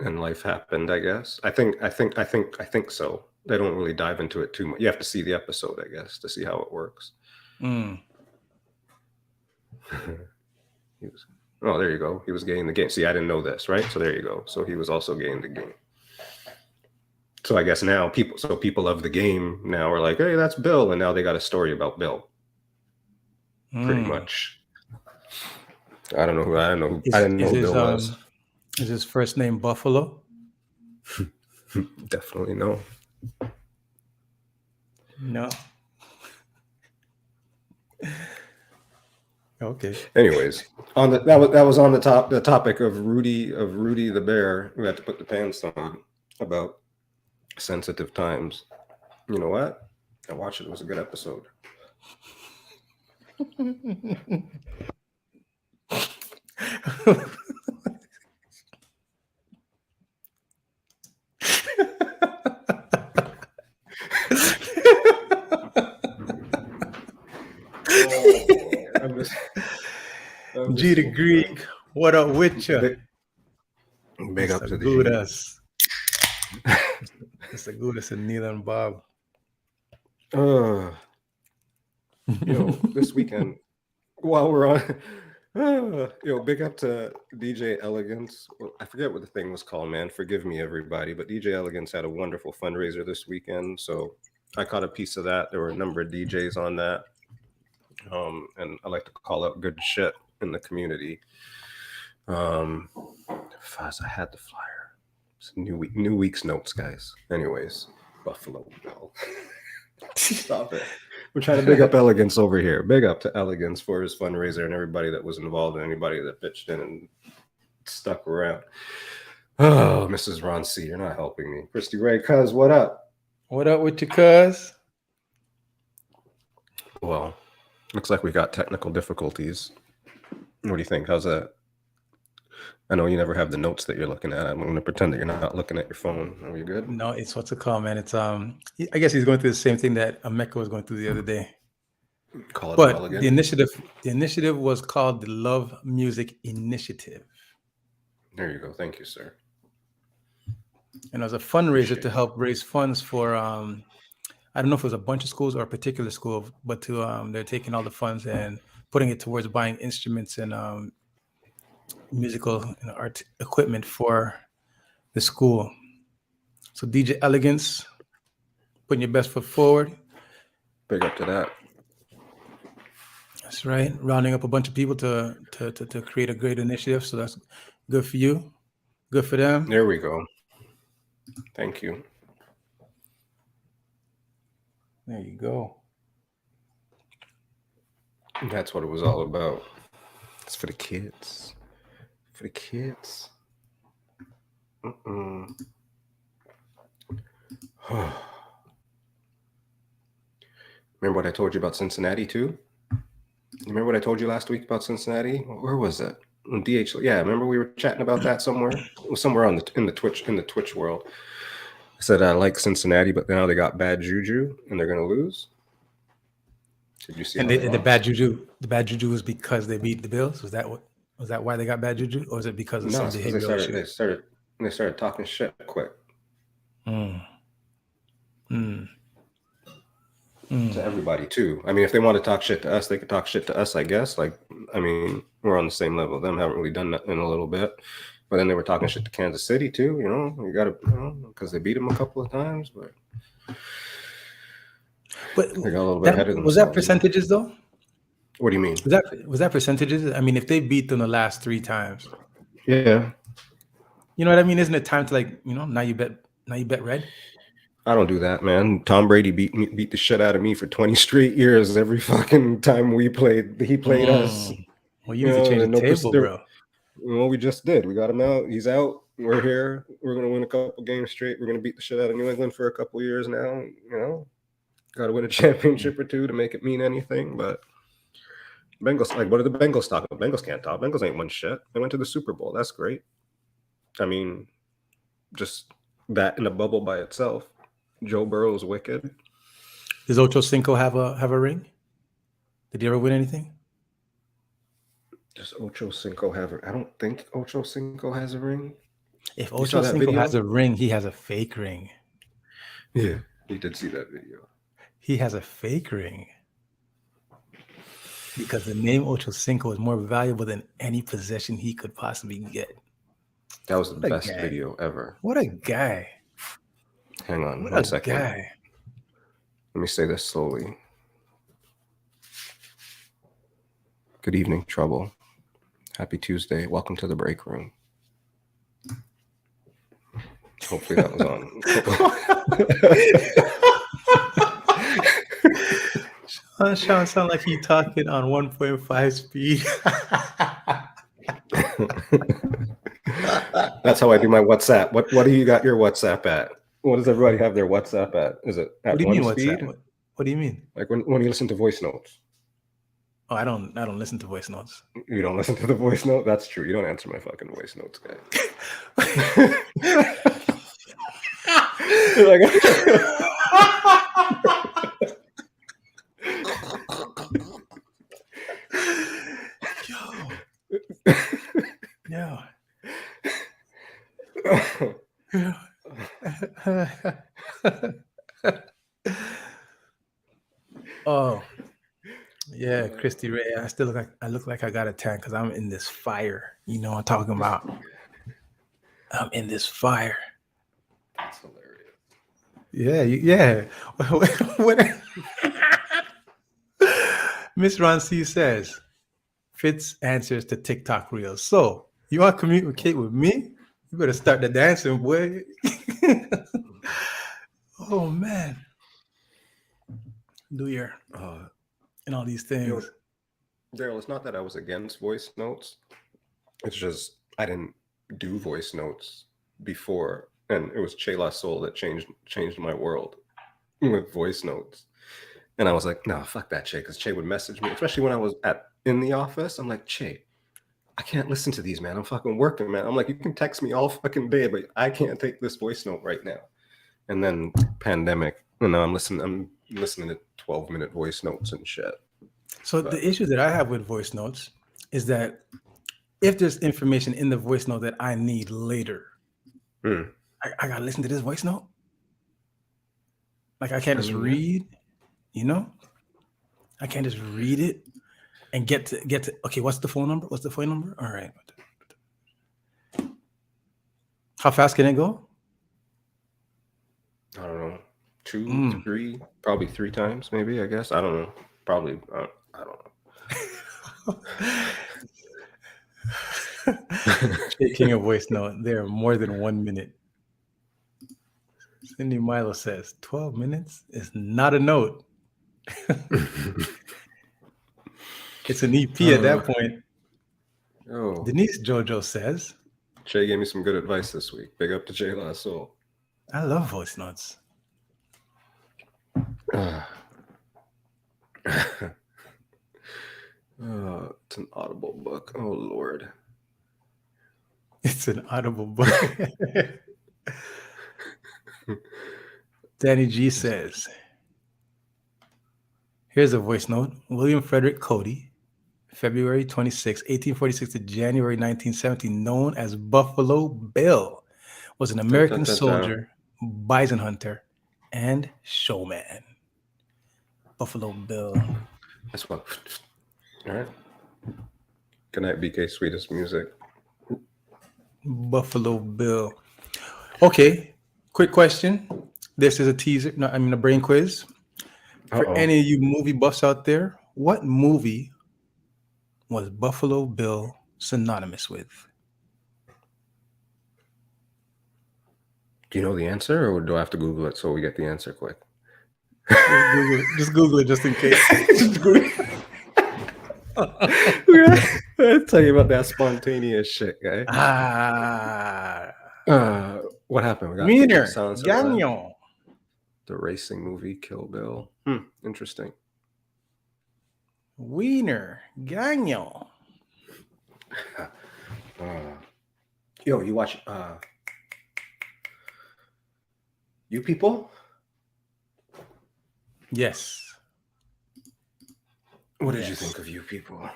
and life happened, I guess. I think so. They don't really dive into it too much. You have to see the episode, I guess, to see how it works. Mm. There you go. He was gay in the game. See, I didn't know this, right? So there you go. So he was also gay in the game. So I guess now people of the game now are like, hey, that's Bill. And now they got a story about Bill. Pretty much. I don't know who. I didn't know who Bill was. Is his first name Buffalo? Definitely no. No. Okay. Anyways, that was on the topic of Rooty the bear who had to put the pants on about sensitive times. You know what? I watched it. It was a good episode. G the Greek, what up with you? Big up to the Goudas. It's the Goudas and Neil and Bob. This weekend, while we're on, big up to DJ Elegance. Well, I forget what the thing was called, man. Forgive me, everybody. But DJ Elegance had a wonderful fundraiser this weekend. So I caught a piece of that. There were a number of DJs on that. And I like to call out good shit in the community. Faz, I had the flyer. It's new week's notes, guys. Anyways, Buffalo Bill. Stop it. We're trying to big up Elegance over here. Big up to Elegance for his fundraiser and everybody that was involved and anybody that pitched in and stuck around. Oh, Mrs. Ron C, you're not helping me. Christy Ray, cuz, what up? What up with you, cuz? Well, looks like we got technical difficulties. What do you think? How's that? I know you never have the notes that you're looking at. I'm going to pretend that you're not looking at your phone. Are you good? No, it's what's it called, man. It's I guess he's going through the same thing that Emeka was going through the other day. Call it but well again. The initiative was called the Love Music Initiative. There you go. Thank you, sir. And it was a fundraiser to help raise funds for I don't know if it was a bunch of schools or a particular school, but they're taking all the funds and putting it towards buying instruments and musical and art equipment for the school. So DJ Elegance, putting your best foot forward. Big up to that. That's right. Rounding up a bunch of people to create a great initiative. So that's good for you. Good for them. There we go. Thank you. There you go. That's what it was all about. It's for the kids. For the kids. Remember what I told you about Cincinnati too? You remember what I told you last week about Cincinnati? Where was it? On DH. Yeah, remember we were chatting about that somewhere? It was somewhere in the Twitch world. I said I like Cincinnati, but now they got bad juju and they're gonna lose. Did you see? And the bad juju was because they beat the Bills. Was that why they got bad juju, or was it because of some behavioral issue? They started talking shit quick. To everybody too. I mean, if they want to talk shit to us, they could talk shit to us, I guess. Like, I mean, we're on the same level. Them haven't really done that in a little bit. But then they were talking shit to Kansas City too, you know. You gotta, because they beat them a couple of times, but they got a little bit ahead of themselves. Was that percentages though? What do you mean? Was that percentages? I mean, if they beat them the last 3 times, yeah. You know what I mean? Isn't it time to now you bet red? I don't do that, man. Tom Brady beat the shit out of me for 20 straight years. Every fucking time he played us. Well, you need to change the table, bro. Well, we just did. We got him out. He's out. We're here. We're gonna win a couple games straight. We're gonna beat the shit out of New England for a couple of years now. You know, got to win a championship or two to make it mean anything. But Bengals, what are the Bengals talking about? Bengals can't talk. Bengals ain't won shit. They went to the Super Bowl. That's great. I mean, just that in a bubble by itself. Joe Burrow's wicked. Does Ocho Cinco have a ring? Did he ever win anything? Does Ocho Cinco have I don't think Ocho Cinco has a ring. If Ocho Cinco has a ring, he has a fake ring. Yeah, he did see that video. He has a fake ring. Because the name Ocho Cinco is more valuable than any possession he could possibly get. That was the best video ever. What a guy. Hang on what one second. Guy. Let me say this slowly. Good evening, Trouble. Happy Tuesday. Welcome to the break room. Hopefully that was on. Sean sound like he talking on 1.5 speed. That's how I do my WhatsApp. What do you got your WhatsApp at? What does everybody have their WhatsApp at? Is it at 1 speed? What do you mean? Like when you listen to voice notes? Oh, I don't listen to voice notes. You don't listen to the voice note? That's true. You don't answer my fucking voice notes, guy. Oh, yeah, Christy Ray. I look like I got a tan because I'm in this fire. You know what I'm talking about? I'm in this fire. That's hilarious. Yeah. Miss Ron C says, Fitz answers to TikTok reels. So you want to communicate with me? You better start the dancing, boy. Oh man. Do your and all these things. Daryl, it's not that I was against voice notes. It's just I didn't do voice notes before, and it was Che La Soul that changed my world with voice notes. And I was like, no, fuck that Che, because Che would message me, especially when I was in the office. I'm like, Che, I can't listen to these, man. I'm fucking working, man. I'm like, you can text me all fucking day, but I can't take this voice note right now. And then pandemic, I'm listening to 12-minute voice notes and shit. So the issue that I have with voice notes is that if there's information in the voice note that I need later, I gotta listen to this voice note. Like I can't just read, I can't just read it and get to okay, what's the phone number? All right. How fast can it go? I don't know. 2, 3, probably 3 times, maybe, I guess. I don't know. Probably, I don't know. Taking a voice note, they're more than 1 minute. Cindy Milo says 12 minutes is not a note. It's an EP at that point. Oh, Denise Jojo says, Jay gave me some good advice this week. Big up to Jay Lasso. I love voice notes. It's an Audible book. Oh, Lord. It's an Audible book. Danny G says, here's a voice note. William Frederick Cody, February 26, 1846 to January 1970, known as Buffalo Bill, was an American soldier, bison hunter, and showman. Buffalo Bill. That's what. All right. Good night, BK Sweetest Music. Buffalo Bill. Okay, quick question. This is a teaser. No, I mean a brain quiz. For any of you movie buffs out there, what movie was Buffalo Bill synonymous with? Do you know the answer, or do I have to Google it so we get the answer quick? Just Google it just in case. I'll tell you about that spontaneous shit, guy. What happened? We got Wiener Silence of Gagnon. the racing movie Kill Bill. Interesting. Wiener Gagnon. Yo, you watch You People? Yes. What did you think of You People?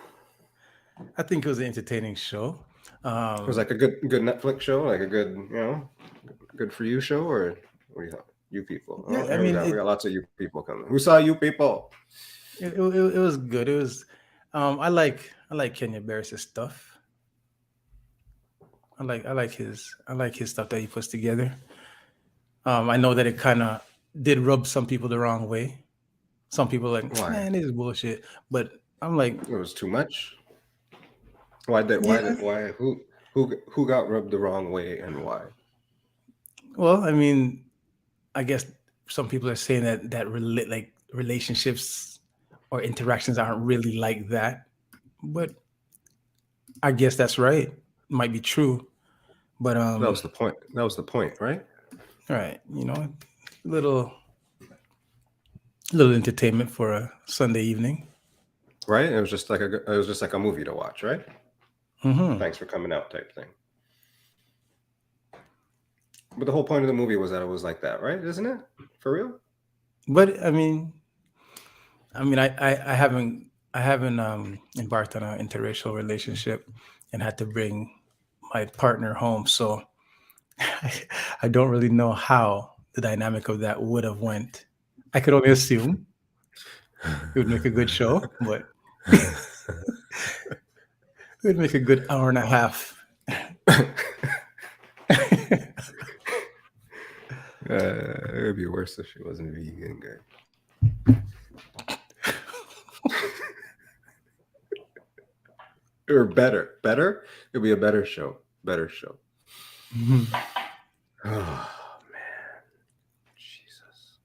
I think it was an entertaining show. It was like a good Netflix show, like a good, good for you show, or what do you thought? You People. Yeah, I mean, we got lots of You People coming. Who saw You People? It was good. It was. I like Kenya Barris' stuff. I like his stuff that he puts together. I know that it kind of did rub some people the wrong way. Some people are like, man, this is bullshit. But I'm like, it was too much. Who got rubbed the wrong way and why? Well, I mean, I guess some people are saying that relationships or interactions aren't really like that. But I guess that's right. Might be true. But that was the point. That was the point, right? Right. Little entertainment for a Sunday evening. Right? It was just like a movie to watch, right? Mm-hmm. Thanks for coming out type thing. But the whole point of the movie was that it was like that, right? Isn't it? For real? But I mean, I haven't embarked on an interracial relationship and had to bring my partner home, so I don't really know how the dynamic of that would have went. I could only assume it would make a good show, but it would make a good hour and a half. It would be worse if she wasn't vegan, guy. Or better. It'd be a better show. Mm-hmm. Oh man, Jesus.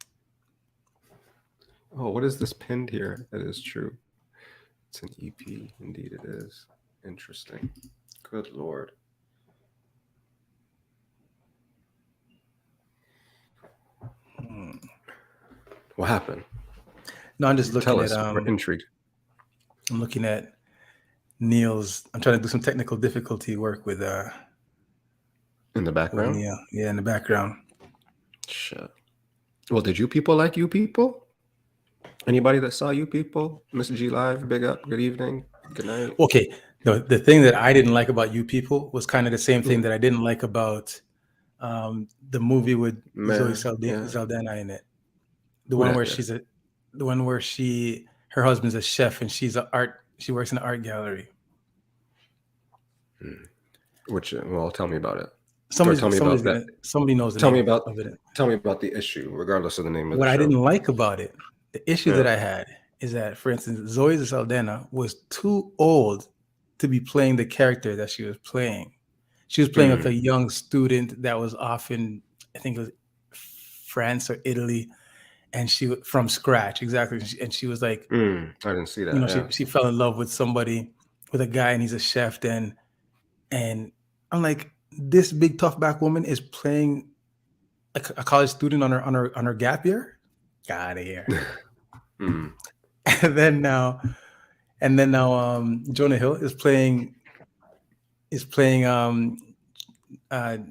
Oh, what is this pinned here? That is true. It's an EP. Indeed, it is. Interesting. Good Lord. What happened? No, I'm just looking at. We're intrigued. I'm looking at Neil's. I'm trying to do some technical difficulty work with. In the background. Yeah, in the background. Shit. Well, did You People like You People? Anybody that saw You People? Miss G Live, big up. Good evening. Good night. Okay. The thing that I didn't like about You People was kind of the same thing that I didn't like about the movie with Zoe Saldana in it. The one where her husband's a chef and she works in an art gallery. Tell me about it. Somebody knows the name of it. Tell me about the issue, regardless of the name of what the show. I didn't like about it, the issue that I had is that, for instance, Zoe Saldana was too old to be playing the character that she was playing. She was playing like a young student that was often, I think it was France or Italy, and she from scratch exactly. And she was like, I didn't see that. you know, she fell in love with somebody, with a guy, and he's a chef. And I'm like, this big tough back woman is playing a college student on her gap year. Get out of here. Mm. And then now, Jonah Hill is playing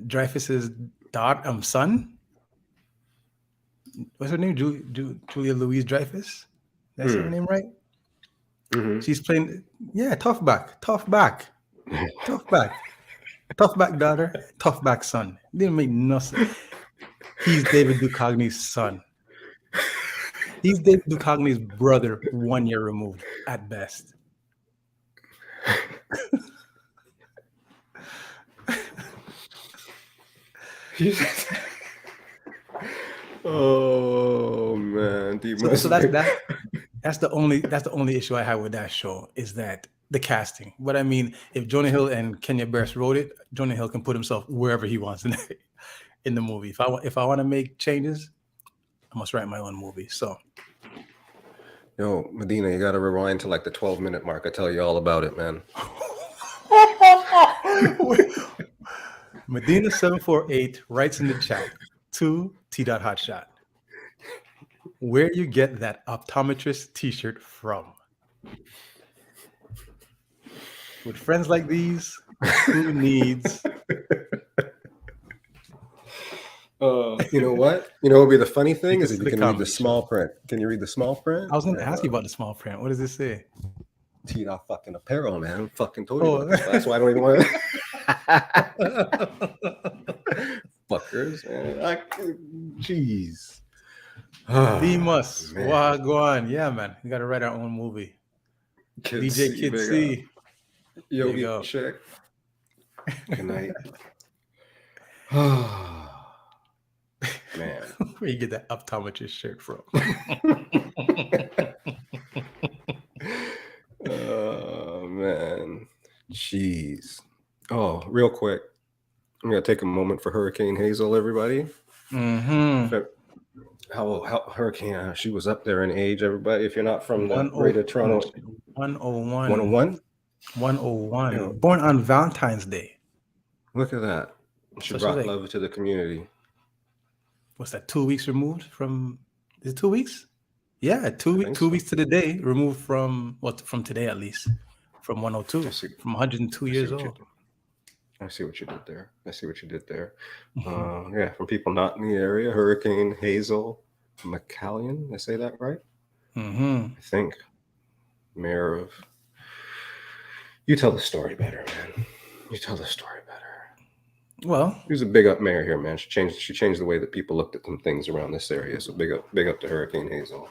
Dreyfus's son. What's her name? Julia Louise Dreyfus. That's her name, right? Mm-hmm. She's playing, tough back daughter, tough back son. Didn't make no sense. He's David Duchovny's son. He's David Duchovny's brother, 1 year removed at best. Oh man, So that's the only issue I have with that show, is that the casting. But I mean, if Jonah Hill and Kenya Barris wrote it, Jonah Hill can put himself wherever he wants in the movie. If I want to make changes, I must write my own movie. So, yo, Medina, you got to rewind to like the 12-minute mark. I tell you all about it, man. Medina 748 writes in the chat to TeeDot Hotshot, where you get that optometrist T-shirt from. With friends like these, who needs? You know what? You know what would be the funny thing is that you The can read the comedy small print. Can you read the small print? I was going to ask you about the small print. What does it say? TeeDot fucking apparel, man. I'm fucking told you about this. That's why I don't even want to. Fuckers, man. Jeez. Demus. Wagwan. Yeah, man. We got to write our own movie. DJ Kid C. Yogi check. Good night. Man. Where you get that optometrist shirt from? Oh, man. Jeez. Oh, real quick. I'm going to take a moment for Hurricane Hazel, everybody. Mm-hmm. How Hurricane, she was up there in age, everybody. If you're not from the greater Toronto. 101. 101? 101. Yeah. Born on Valentine's Day. Look at that. She brought love to the community. What's that, 2 weeks removed from, is it 2 weeks? Yeah, 2 weeks to the day removed from, from today at least, from 102, from 102 years old. I see what you did there. Yeah, from people not in the area, Hurricane Hazel McCallion. I say that right? Mm-hmm. I think. Mayor of... You tell the story better, man. You tell the story better. Well, he was a big up mayor here, man. She changed the way that people looked at some things around this area. So big up to Hurricane Hazel.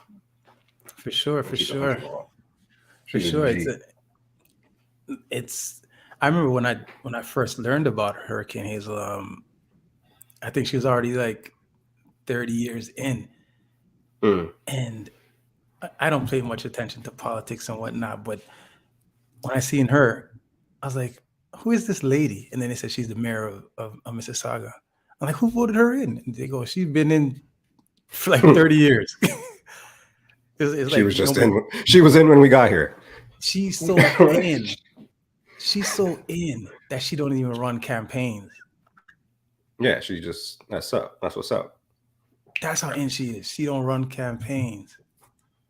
For sure. It's. I remember when I first learned about Hurricane Hazel. I think she was already like 30 years in, and I don't pay much attention to politics and whatnot. But when I seen her, I was like, who is this lady? And then they said she's the mayor of Mississauga. I'm like, who voted her in? And they go, she's been in for like 30 years. She was in when we got here. She's so in. She's so in that she don't even run campaigns. Yeah, that's what's up. That's how in she is. She don't run campaigns.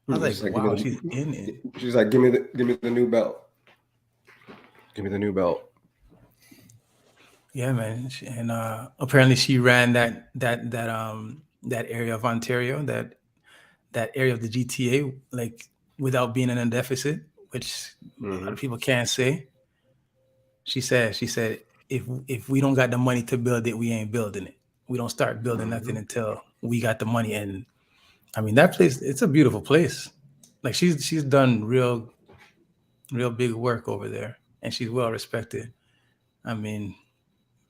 I was like, wow, she's in it. She's like, give me the new belt. Give me the new belt. Yeah, man. And apparently she ran that area of Ontario, that area of the GTA, like without being in a deficit, which a lot of people can't say. She said, if we don't got the money to build it, we ain't building it. We don't start building nothing until we got the money. And I mean, that place, it's a beautiful place. Like she's done real big work over there, and she's well respected. I mean,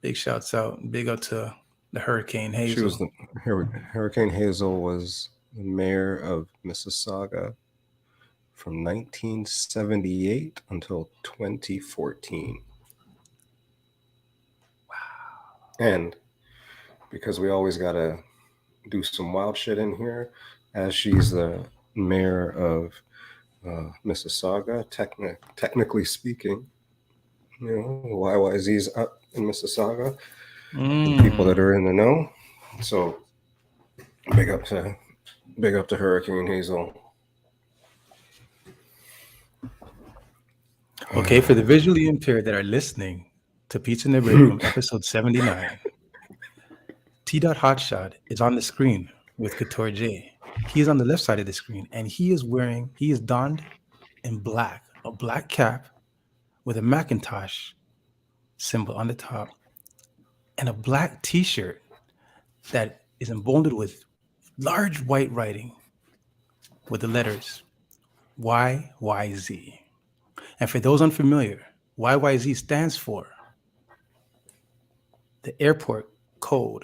big shouts out, big up to the Hurricane Hazel. Hurricane Hazel was the mayor of Mississauga from 1978 until 2014. Wow. And because we always gotta do some wild shit in here, as she's the mayor of Mississauga. Technically speaking, you know, YYZ's up in Mississauga. People that are in the know. So big up to Hurricane Hazel. Okay, for the visually impaired that are listening to Pizza in the Break Room, episode 79, TeeDot Hotshot is on the screen with Couture J. He is on the left side of the screen, and he is donned in black, a black cap with a Macintosh symbol on the top, and a black t-shirt that is emboldened with large white writing with the letters YYZ. And for those unfamiliar, YYZ stands for the Airport Code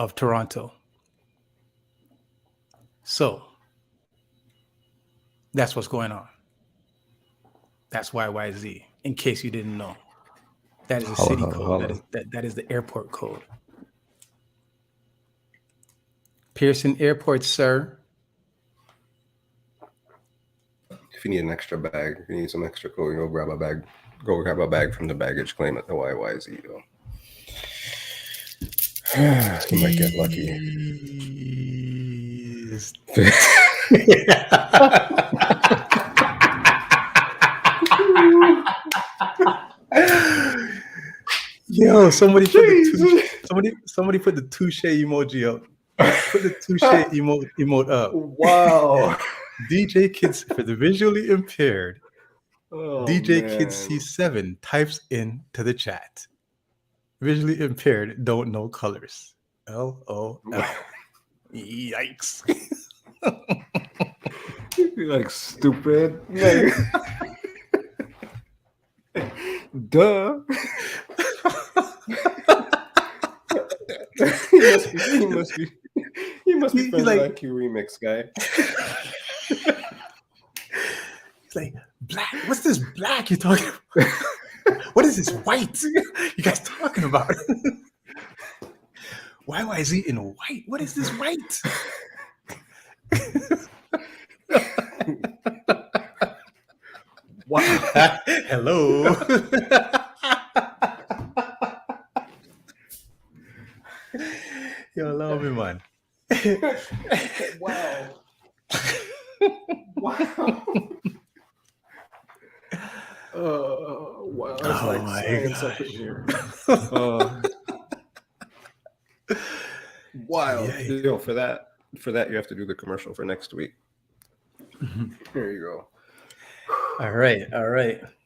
of Toronto. So that's what's going on. That's YYZ, in case you didn't know. That is a city code. That is the airport code. Pearson Airport, sir. If you need an extra bag, if you need some extra clothing, go grab a bag. Go grab a bag from the baggage claim at the YYZ. Though. You might get lucky. Yo, somebody put the touche emoji up. Put the touche emote up. Wow. DJ Kids for the visually impaired. DJ man. Kids C7 types into the chat. Visually impaired don't know colors. LOL. Yikes. You're like stupid. Like, duh. He must be friends with IQ Remix guy. He's like, black. What's this black you're talking about? What is this white you guys talking about? YYZ in white? What is this white? Wow. Hello. Yo, love me, man. Wow. Wow. Wow. That's Oh like my science up in here. Wild. Yeah. Yo, for that you have to do the commercial for next week. Here you go. All right.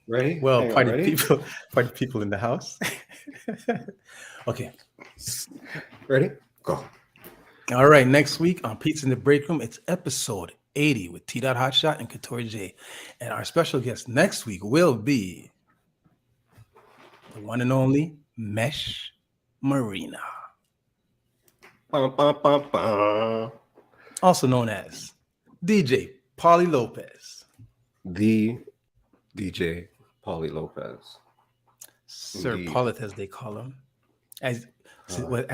Ready? Well, Hang on, party ready? people in the house. Okay. Ready? Go. All right. Next week on Pizza in the Break Room, it's episode 80 with TeeDot Hotshot and Couture J. And our special guest next week will be the one and only Mesh Marina, Bum, bum, bum, bum. also known as DJ Pauly Lopez. The DJ Pauly Lopez. Sir Indeed. Paulith, as they call him, as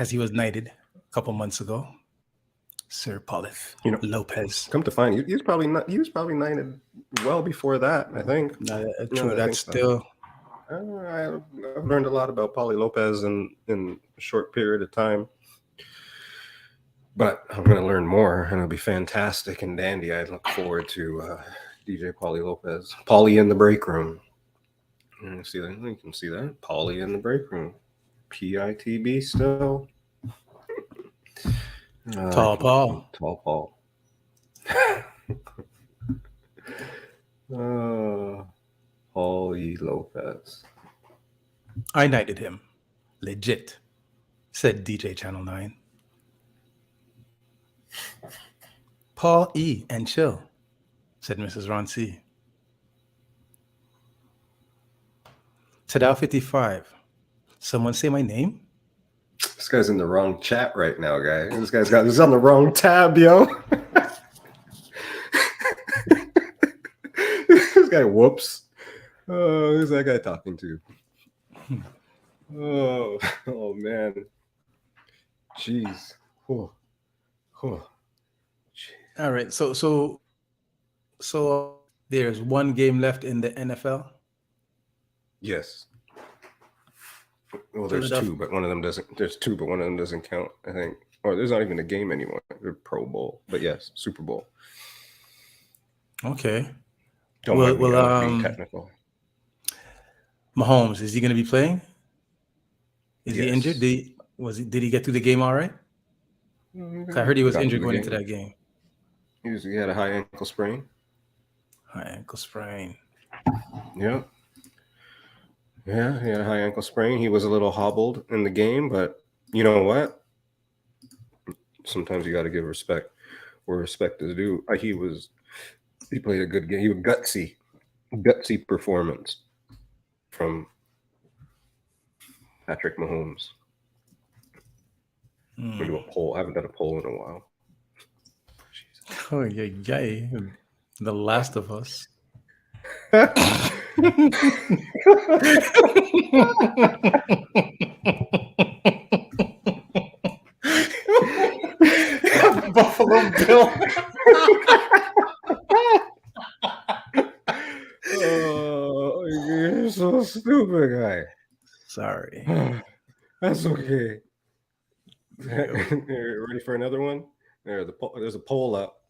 he was knighted a couple months ago. Sir Paulith, Lopez. Come to find, he was probably knighted well before that. I think. True. That's still. I've learned a lot about Pauly Lopez in a short period of time, but I'm going to learn more, and it'll be fantastic and dandy. I look forward to DJ Pauly Lopez, Pauly in the Break Room. You see that? You can see that. Pauly in the Break Room. PITB still. Tall Paul. Pauly Lopez. I knighted him. Legit, said DJ Channel 9. Paul E. and chill, said Mrs. Ron C. Tadao 55. Someone say my name? This guy's in the wrong chat right now, guy. He's on the wrong tab, yo. This guy, whoops. Oh, who's that guy talking to? Oh man. Jeez. Oh. Oh, All right. So there's one game left in the NFL. yes. Well, there's Philadelphia. two, but one of them doesn't. There's two, but one of them doesn't count. I think, or there's not even a game anymore. The Pro Bowl, but yes, Super Bowl. Okay. Don't mind me. I'm being technical. Mahomes, is he going to be playing? Is he injured? Yes. Did he get through the game all right? 'Cause I heard he was Got injured through the going into game. that game. He had a high ankle sprain. High ankle sprain. Yeah. Yeah, he had a high ankle sprain. He was a little hobbled in the game, but you know what? Sometimes you got to give respect where respect is due. He played a good game. He was gutsy performance from Patrick Mahomes. We do a poll. I haven't done a poll in a while. Oh yeah. The Last of Us. Buffalo Bill. Oh, you're so stupid, guy. Sorry. That's okay. Ready for another one? There's a poll up.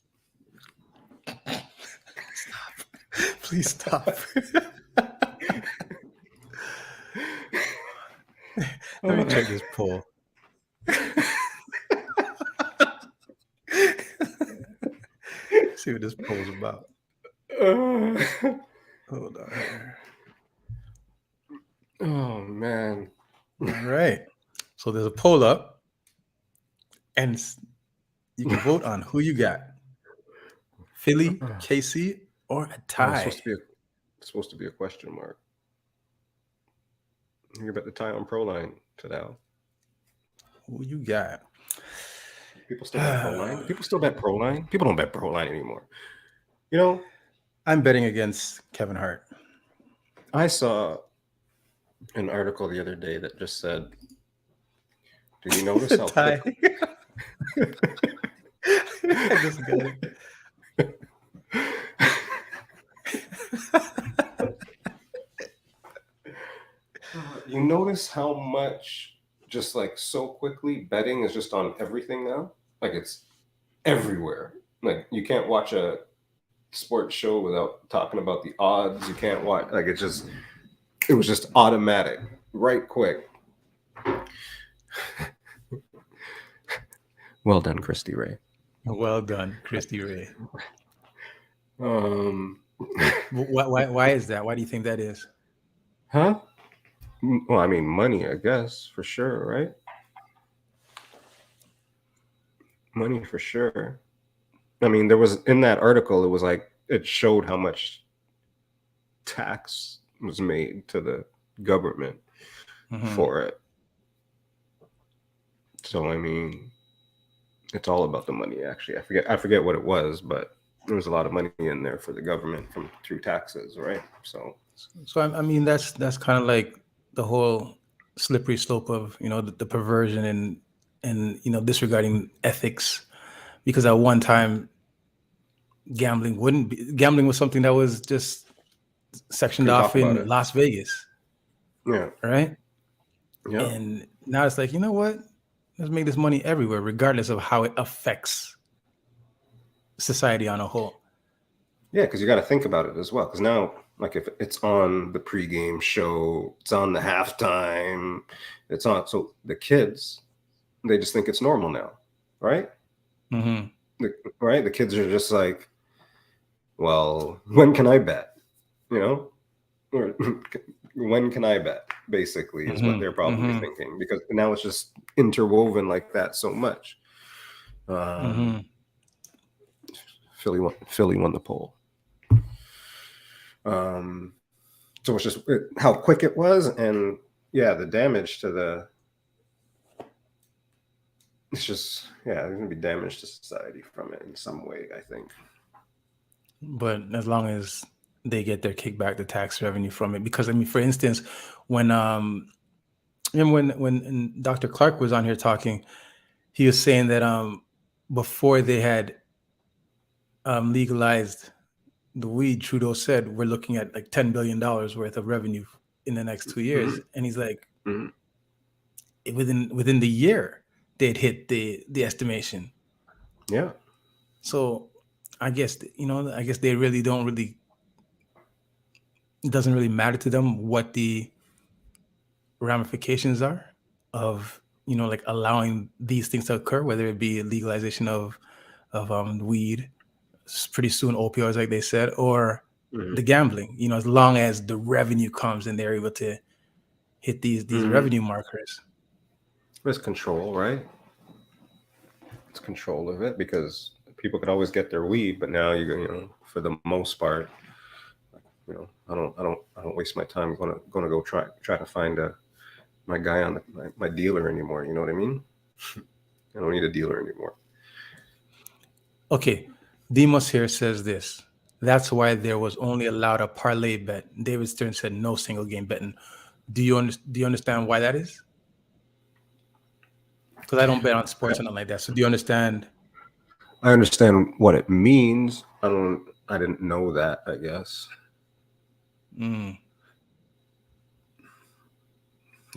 Stop. Please stop. Let me check this poll. See what this poll's about. Hold on here. Oh man. All right. So there's a poll up, and you can vote on who you got: Philly, KC, or a tie. It's supposed to be a question mark. You're about to tie on Pro Line to now. Who you got? People still bet Pro Line. People still bet Pro Line. People don't bet Pro Line anymore. You know, I'm betting against Kevin Hart. I saw an article the other day that just said, "Did you notice how tie? quick?" I just got it. You notice how much just like so quickly betting is just on everything now? Like it's everywhere. Like you can't watch a sports show without talking about the odds. You can't watch like it was just automatic, right quick. Well done, Christy Ray. Well done, Christy Ray. Why Why is that? Why do you think that is? Huh? Well, I mean, money, I guess, for sure, right? Money for sure. I mean, there was in that article, it was like it showed how much tax was made to the government for it. So, I mean, it's all about the money, actually. I forget what it was, but there was a lot of money in there for the government through taxes, right? So I mean, that's kind of like the whole slippery slope of the perversion and disregarding ethics, because at one time gambling was something that was just sectioned off in Las Vegas. Yeah. Right. Yeah. And now it's like, you know what? Let's make this money everywhere, regardless of how it affects society on a whole. Yeah, because you got to think about it as well. Because now, like, if it's on the pregame show, it's on the halftime, it's on. So the kids, they just think it's normal now, right? Right? The kids are just like, well, when can I bet? Or when can I bet? Basically, is what they're probably thinking, because now it's just interwoven like that so much. Philly won the poll. So it's just how quick it was, and the damage to there's gonna be damage to society from it in some way, I think. But as long as they get their kickback, the tax revenue from it, because I mean, for instance, when when Dr. Clark was on here talking, he was saying that before they had legalized the weed, Trudeau said we're looking at like $10 billion worth of revenue in the next 2 years, and he's like, within the year they'd hit the estimation. Yeah. So I guess I guess they really don't really. It doesn't really matter to them what the ramifications are of like allowing these things to occur, whether it be legalization of weed, pretty soon opioids, like they said, or the gambling. As long as the revenue comes and they're able to hit these revenue markers. It's control, right? It's control of it, because people could always get their weed, but now for the most part, I don't waste my time gonna go try to find my guy on my dealer anymore. You know what I mean? I don't need a dealer anymore. Okay, Demos here says this. That's why there was only allowed a parlay bet. David Stern said no single game betting. Do you understand why that is? Because I don't bet on sports or nothing like that. So do you understand? I understand what it means. I didn't know that, I guess. You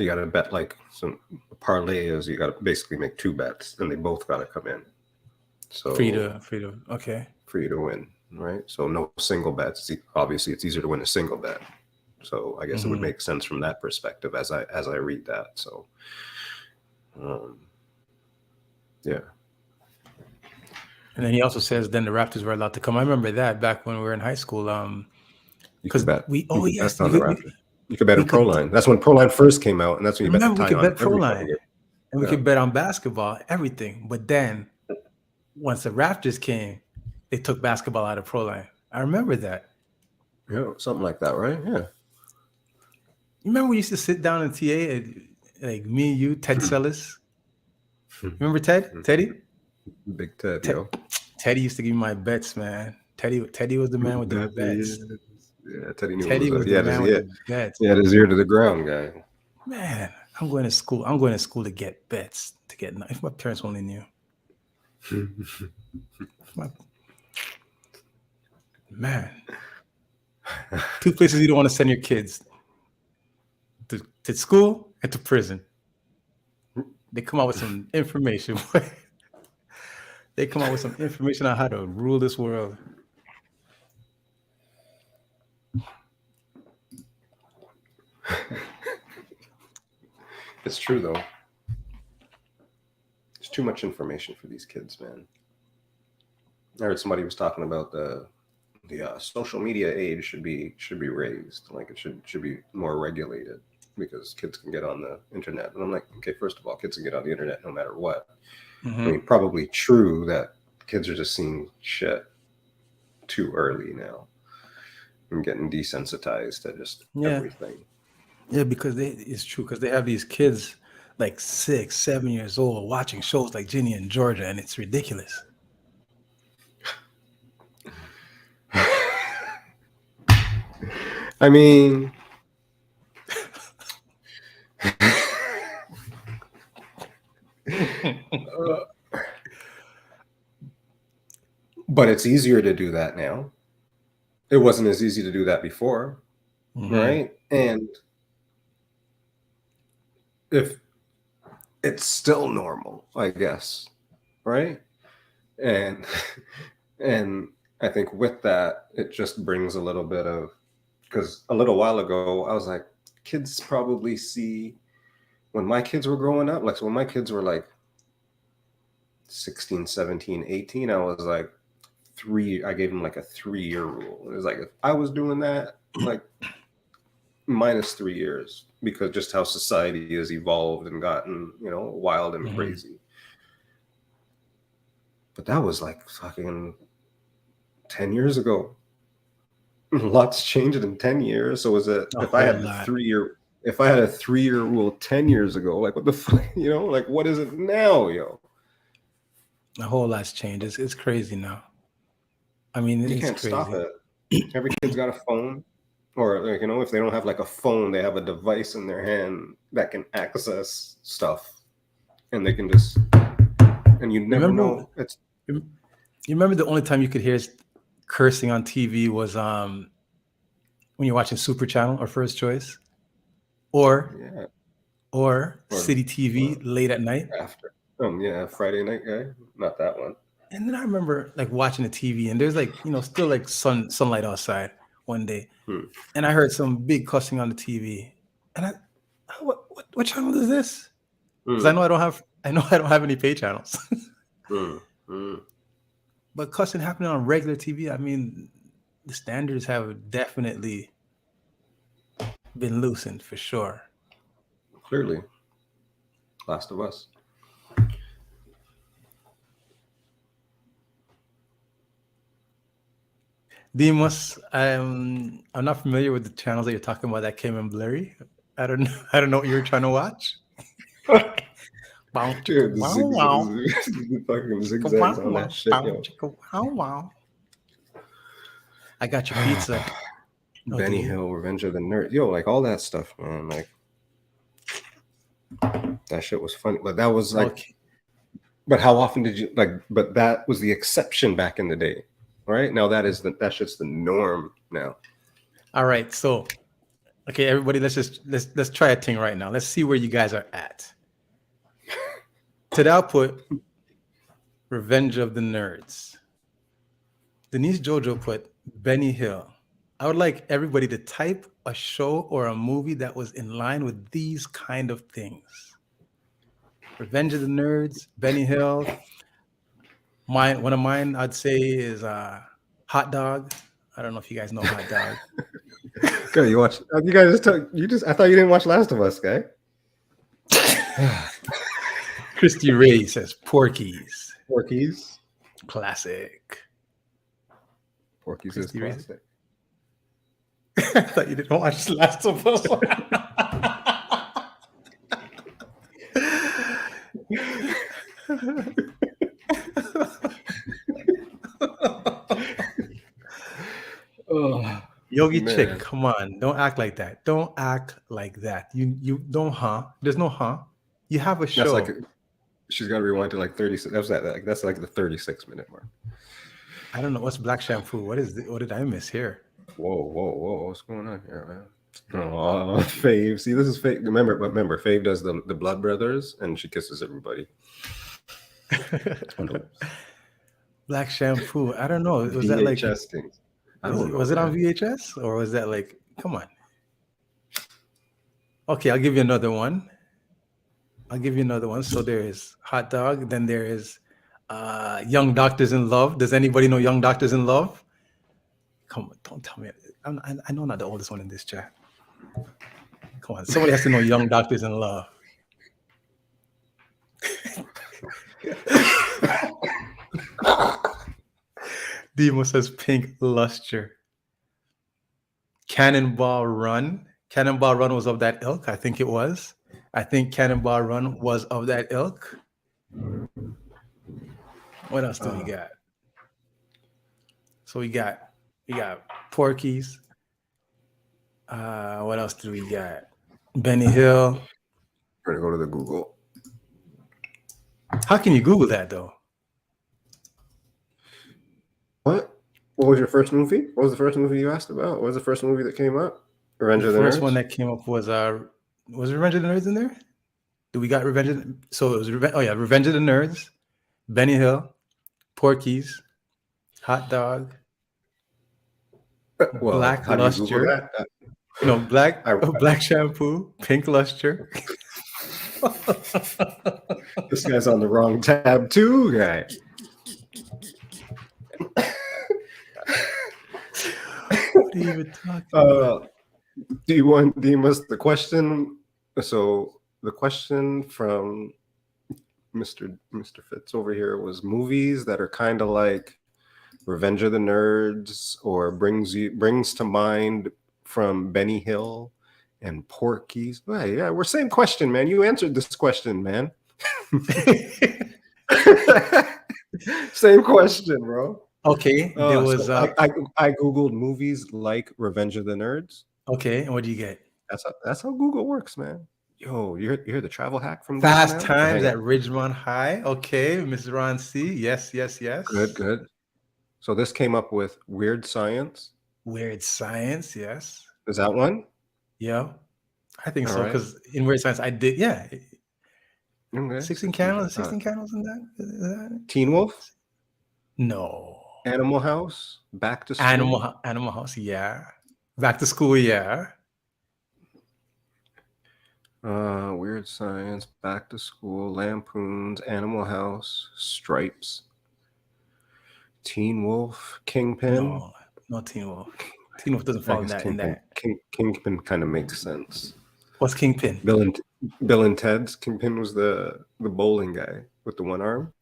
got to bet like some parlay is you got to basically make two bets and they both got to come in. So For you to win, right? So no single bets. Obviously, it's easier to win a single bet. So I guess it would make sense from that perspective as I read that. So, yeah. And then he also says then the Raptors were allowed to come. I remember that back when we were in high school. Because you could bet on Proline. That's when Proline first came out, and that's when you bet the tie on. We could bet Proline, and we could bet on basketball, everything. But then, once the Raptors came, they took basketball out of Proline. I remember that. Yeah, something like that, right? Yeah. You remember we used to sit down in TA, like me, you, Ted Sellis. Remember Ted? Teddy? Big Ted, yo. Teddy used to give me my bets, man. Teddy was the man with the bets. Yeah, Teddy knew Teddy was the man with the bets. He had his ear to the ground, guy. Man, I'm going to school. I'm going to school to get bets. If my parents only knew. Man. Two places you don't want to send your kids. To school and to prison. They come out with some information. They come out with some information on how to rule this world. It's true, though. There's too much information for these kids, man. I heard somebody was talking about the social media age should be raised. Like it should be more regulated because kids can get on the internet. And I'm like, okay, first of all, kids can get on the internet no matter what. I mean, probably true that kids are just seeing shit too early now and getting desensitized to just everything. Yeah, because it's true, because they have these kids like 6, 7 years old watching shows like Ginny and Georgia, and it's ridiculous. I mean, but it's easier to do that now. It wasn't as easy to do that before, right? And if it's still normal, I guess, right? And I think with that, it just brings a little bit of, because a little while ago, I was like, kids probably see, when my kids were growing up, like so when my kids were like 16, 17, 18, I was like, I gave them like a 3-year rule. It was like, if I was doing that, like minus 3 years, because just how society has evolved and gotten, wild and crazy. But that was like fucking 10 years ago. Lots changed in 10 years. So was it, if I had a 3-year rule 10 years ago, like what the fuck, like what is it now, yo? A whole lot's changed. It's crazy now. I mean, you can't stop it. Every kid's got a phone, or like, if they don't have like a phone, they have a device in their hand that can access stuff, and they can just and you never know. It's You remember the only time you could hear cursing on TV was when you're watching Super Channel or First Choice, or City TV late at night. After. Friday night guy. Not that one. And then I remember like watching the TV, and there's like still like sunlight outside one day, and I heard some big cussing on the TV, and what channel is this? Because I know I don't have any pay channels. But cussing happening on regular TV, I mean, the standards have definitely been loosened for sure. Clearly. Last of Us. Demas, I'm not familiar with the channels that you're talking about that came in blurry. I don't know what you're trying to watch. Dude, the fucking zigzags on that shit, yo. I got your pizza. Benny Hill, Revenge of the Nerd. Yo, like all that stuff, man. Like that shit was funny. But that was like but how often did you but that was the exception back in the day. Right? Now that's just the norm now. All right. So okay, everybody, let's try a thing right now. Let's see where you guys are at. Today I'll put Revenge of the Nerds. Denise Jojo put Benny Hill. I would like everybody to type a show or a movie that was in line with these kind of things. Revenge of the Nerds, Benny Hill. One of mine I'd say is Hot Dog. I don't know if you guys know Hot Dog. Okay, you watch. You guys I thought you didn't watch Last of Us, guy. Christy Ray says Porky's. Porky's. Classic. Porky's is classic. I thought you didn't watch Last of Us. Oh, Yogi man. Chick, come on. Don't act like that. Don't act like that. You don't, There's no, You have a show. That's she's got to rewind to like 36. That's like the 36-minute mark. I don't know. What's Black Shampoo? What did I miss here? Whoa. What's going on here, man? Oh, Fave. See, this is Fave. Remember, Fave does the Blood Brothers, and she kisses everybody. Black Shampoo. I don't know. Was VHS that like things? Was it on VHS or was that like? Come on. Okay, I'll give you another one. So there is Hot Dog. Then there is Young Doctors in Love. Does anybody know Young Doctors in Love? Come on, don't tell me. I know I'm not the oldest one in this chat. Come on, somebody has to know Young Doctors in Love. Demo says Pink Luster. Cannonball Run. Cannonball Run was of that ilk. I think it was. I think Cannonball Run was of that ilk. What else do we got? So we got Porky's. What else do we got? Benny Hill. We're gonna go to the Google. How can you Google that though? What was your first movie? What was the first movie you asked about? What was the first movie that came up? Revenge of the Nerds? The first one that came up was Revenge of the Nerds in there? Do we got so it was Revenge of the Nerds, Benny Hill, Porky's, Hot Dog, Black Luster. No, Black Shampoo, Pink Luster. This guy's on the wrong tab too, guy. What are you even talking about? Do you want Demas the question? So the question from Mr. Fitz over here was movies that are kind of like Revenge of the Nerds or brings to mind from Benny Hill and Porky's. Right, yeah, we're same question, man. You answered this question, man. Same question, bro. Okay, there was. So I googled movies like Revenge of the Nerds. Okay, and what do you get? That's how Google works, man. Yo, you hear the travel hack from this Fast man? Times Hang at on. Ridgemont High. Okay, Mrs. Ron C. Yes. Good. So this came up with Weird Science. Weird Science. Yes. Is that one? Yeah, I think All so. right. Because in Weird Science, I did. Yeah, Okay. 16 candles. 16 candles in that. Is that? Teen Wolf, No. Animal House, Back to School. Animal House. Yeah. Back to School. Yeah. Weird Science, Back to School, Lampoons, Animal House, Stripes, Teen Wolf, Kingpin. No Teen Wolf. Teen Wolf doesn't I fall in guess that. Kingpin. Kingpin kind of makes sense. What's Kingpin? Bill and Ted's Kingpin was the bowling guy with the one arm.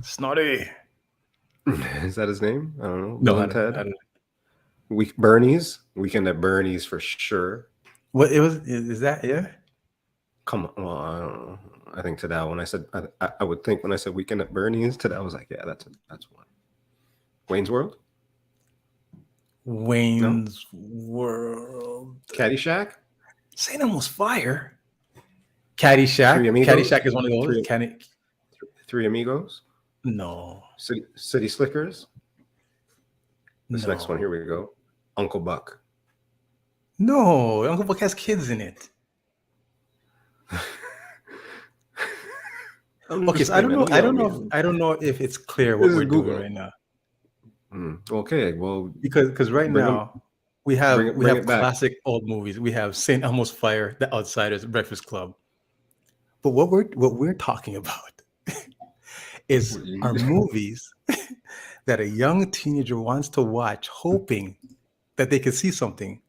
Snotty. Is that his name? I don't know. No, Bill and Ted. Bernie's. Weekend at Bernie's for sure. What it was? Is that yeah? Come on. Well, I don't know. I think to that when I said I would think when I said Weekend at Bernie's to that I was like, yeah, that's one. Wayne's World. Wayne's World. Caddyshack. St. Elmo's Fire. Caddyshack. Caddyshack is one of those. Three Amigos. No. City Slickers. This next one, here we go. Uncle Buck. No, Uncle Buck has kids in it. Okay, so I don't know if it's clear what we're doing right now. Okay, well, because right now we have classic old movies. We have St. Elmo's Fire, The Outsiders, Breakfast Club. But what we're talking about is our movies that a young teenager wants to watch, hoping that they could see something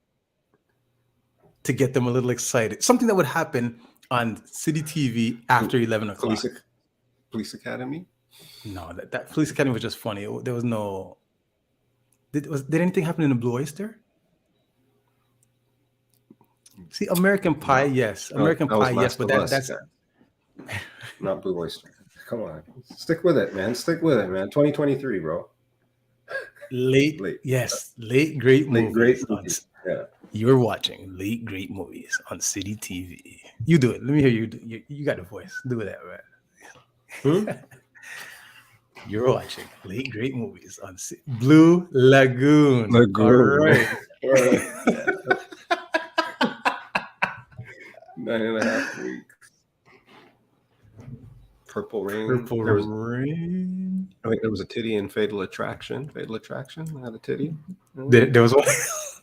to get them a little excited. Something that would happen on City TV after 11 o'clock. Police Academy? No, that Police Academy was just funny. There was no... Did anything happen in the Blue Oyster? See, American Pie, yes. American Pie, yes, but that's... Not Blue Oyster. Come on. Stick with it, man. 2023, bro. Late great movies. Yeah. You're watching Late Great Movies on City TV. You do it. Let me hear you. You got the voice. Do that, man. You're watching Late Great Movies on Blue Lagoon. All right. 9.5 weeks. Purple Rain. Rain. I think there was a titty in Fatal Attraction. Fatal Attraction had a titty. There was one.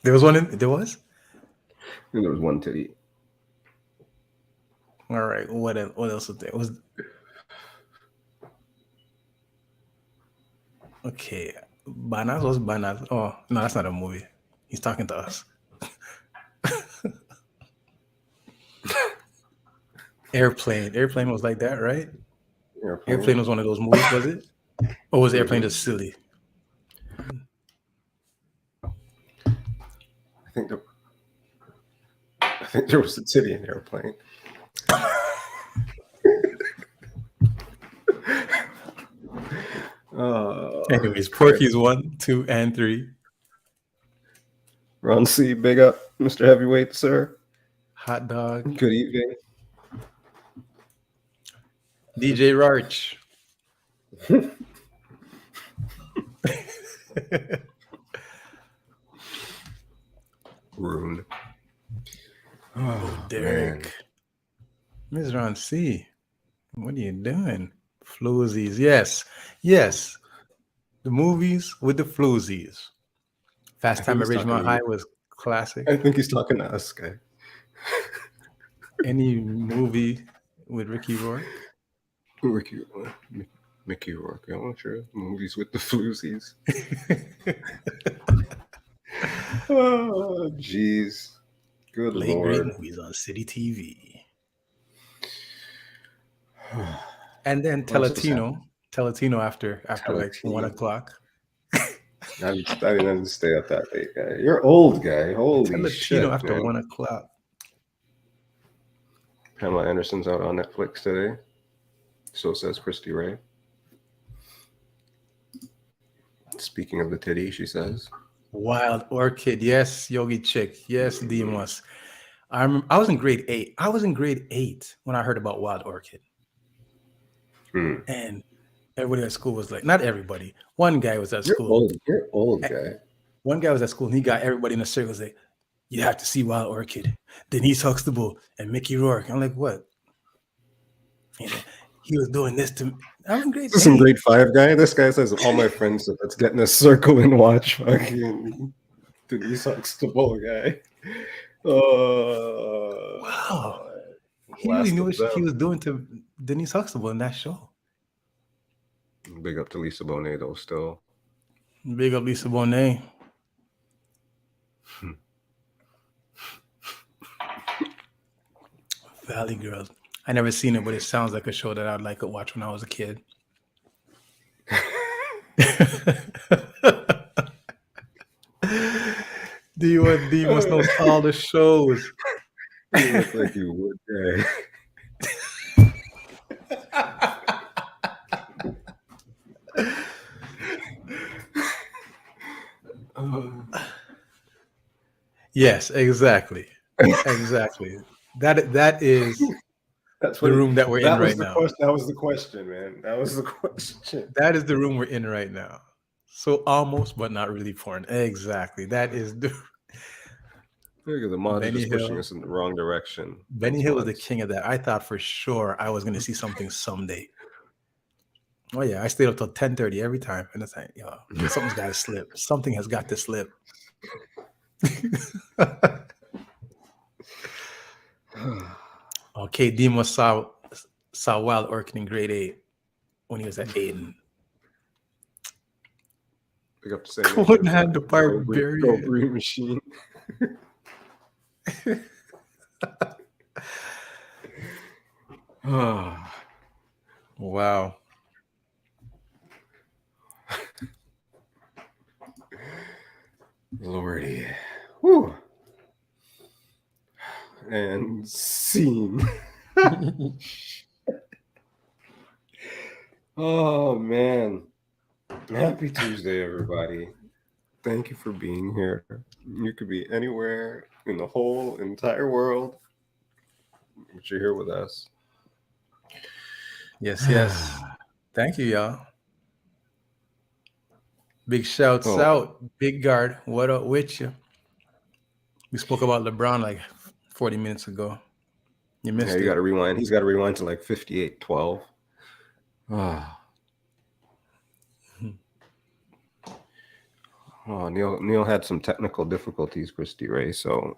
There was one. There was. I think there was one titty. All right. What else was there? Okay. Banas was Banas. Oh no, that's not a movie. He's talking to us. Airplane was like that, right? Airplane was one of those movies, was it? Or was Airplane just silly? I think there was a titty in Airplane. Anyways, Porky's 1, 2, and 3. Ron C, big up, Mr. Heavyweight, sir. Hot dog. Good evening. DJ Rarch. Rune. Oh, Derek. Ms. Ron C. What are you doing? Floozies. Yes. The movies with the floozies. Fast Time at Ridgemont High was classic. I think he's talking to us, guy. Any movie with Ricky Rourke? Mickey Rourke. I'm sure. Movies with the floozies. Oh, jeez. Good Late Lord. great movies on City TV. And then Teletino after like 1 o'clock. I didn't stay up that late, guy. You're old, guy. Holy shit. Teletino after man. 1 o'clock. Pamela Anderson's out on Netflix today. So says Christy Ray. Speaking of the titty, she says. Wild Orchid. Yes, Yogi Chick. Yes, Demos. I was in grade 8. I was in grade 8 when I heard about Wild Orchid. And everybody at school was like, not everybody. One guy was at school. You're old, guy. One guy was at school and he got everybody in the circle. Was like, you have to see Wild Orchid, Denise Huxtable, and Mickey Rourke. I'm like, what? He was doing this to me. I'm in grade 8. This is some grade 5 guy. This guy says, all my friends, so let's get in a circle and watch fucking Denise Huxtable guy. Wow. He really knew what he was doing to Denise Huxtable in that show. Big up to Lisa Bonet, though, still. Big up Lisa Bonet. Valley Girls. I never seen it, but it sounds like a show that I'd like to watch when I was a kid. D must know all the shows. You look like you would, guy. Yes, exactly. Exactly. That is That's the room that we're in right now. That was the question, man. That was the question. That is the room we're in right now. So almost, but not really porn. Exactly. That is the. Look at the mod is pushing us in the wrong direction. Benny Hill was the king of that. I thought for sure I was going to see something someday. Oh yeah, I stayed up till 10:30 every time, and it's like, yo, something's got to slip. Something has got to slip. Okay, Demo saw Wild Orchid in grade 8 when he was at Aiden. Pick up the Conehead the Barbarian. Go Green Machine. Wow. Lordy. Whew. And scene. Oh, man. Happy Tuesday, everybody. Thank you for being here. You could be anywhere in the whole entire world, but you're here with us. Yes, yes. Thank you, y'all. Big shouts out. Big Guard, what up with you? We spoke about LeBron like 40 minutes ago. You missed it. You got to rewind. He's got to rewind to like 58-12. Oh, Neil had some technical difficulties, Christy Ray, so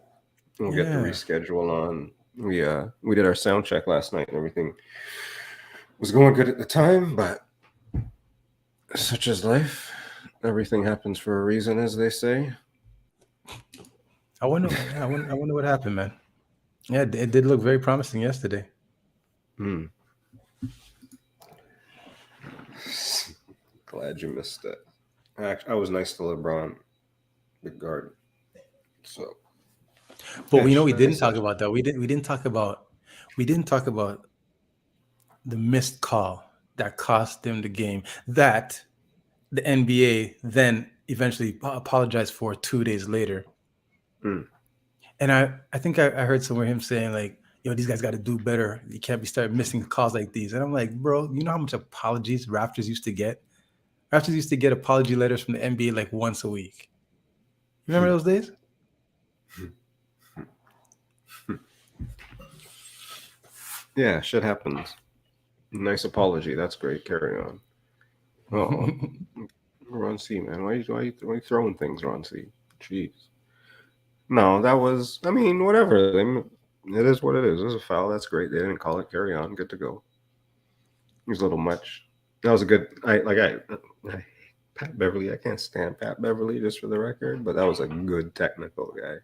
we'll get the reschedule on. We did our sound check last night and everything was going good at the time, but such is life. Everything happens for a reason, as they say. I wonder what happened, man. Yeah, it did look very promising yesterday. Glad you missed it. I was nice to LeBron, Big Guard. So, but we didn't talk about that. We didn't talk about the missed call that cost them the game. That the NBA then eventually apologized for 2 days later. And I think I heard somewhere him saying like, yo, these guys got to do better. You can't be start missing calls like these. And I'm like, bro, you know how much apologies Raptors used to get? Raptors used to get apology letters from the NBA like once a week. You remember those days? Yeah, shit happens. Nice apology. That's great. Carry on. Oh, Ron C, man. Why are you throwing things, Ron C? Jeez. No, that was, I mean, whatever. It is what it is. It was a foul. That's great. They didn't call it. Carry on. Good to go. It was a little much. That was a good, Pat Beverly. I can't stand Pat Beverly, just for the record, but that was a good technical guy.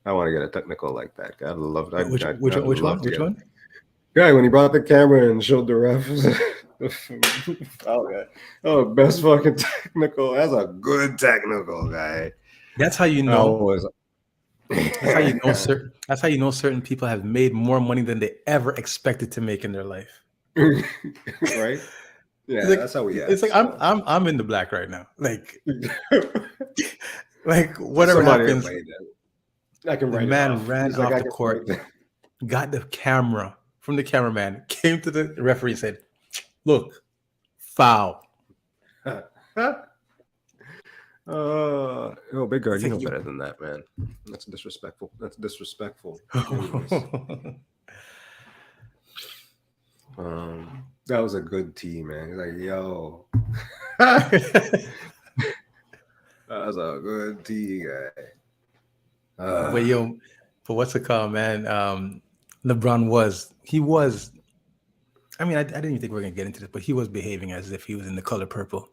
I want to get a technical like that guy. I love it. Which one? Guy, when he brought the camera and showed the ref. Oh, best fucking technical. That's a good technical guy. That's how you know. That's how you know certain people have made more money than they ever expected to make in their life. Right? Yeah, like, that's how we act. It's like I'm in the black right now. Like whatever happens. I can The write it man off. ran He's like, off I the can court, write got the camera from the cameraman, came to the referee and said, "Look, foul." that. Big guard, It's you like know you. better than that, man. That's disrespectful. That's disrespectful. Anyways, that was a good tee, man. He's like, yo, that was a good tee, guy. But yo, for what's it called, man? LeBron was. I mean, I didn't even think we were gonna get into this, but he was behaving as if he was in the color purple.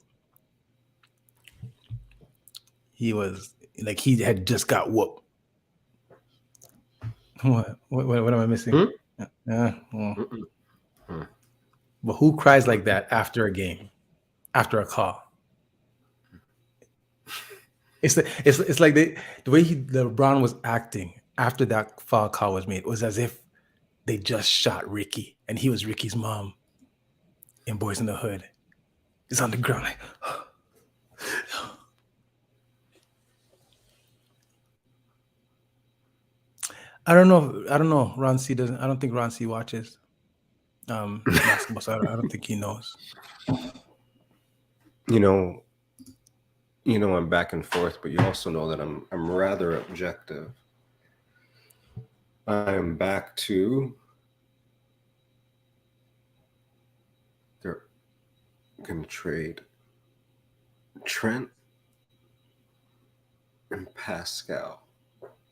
He was like he had just got whooped. What am I missing? Mm-mm. But who cries like that after a game, after a call? It's like the way LeBron was acting after that foul call was made was as if they just shot Ricky and he was Ricky's mom in Boys in the Hood. He's on the ground like. I don't know. Ron C doesn't. I don't think Ron C watches basketball, so I don't think he knows. You know, I'm back and forth, but you also know that I'm rather objective. I am back to they're gonna trade Trent and Pascal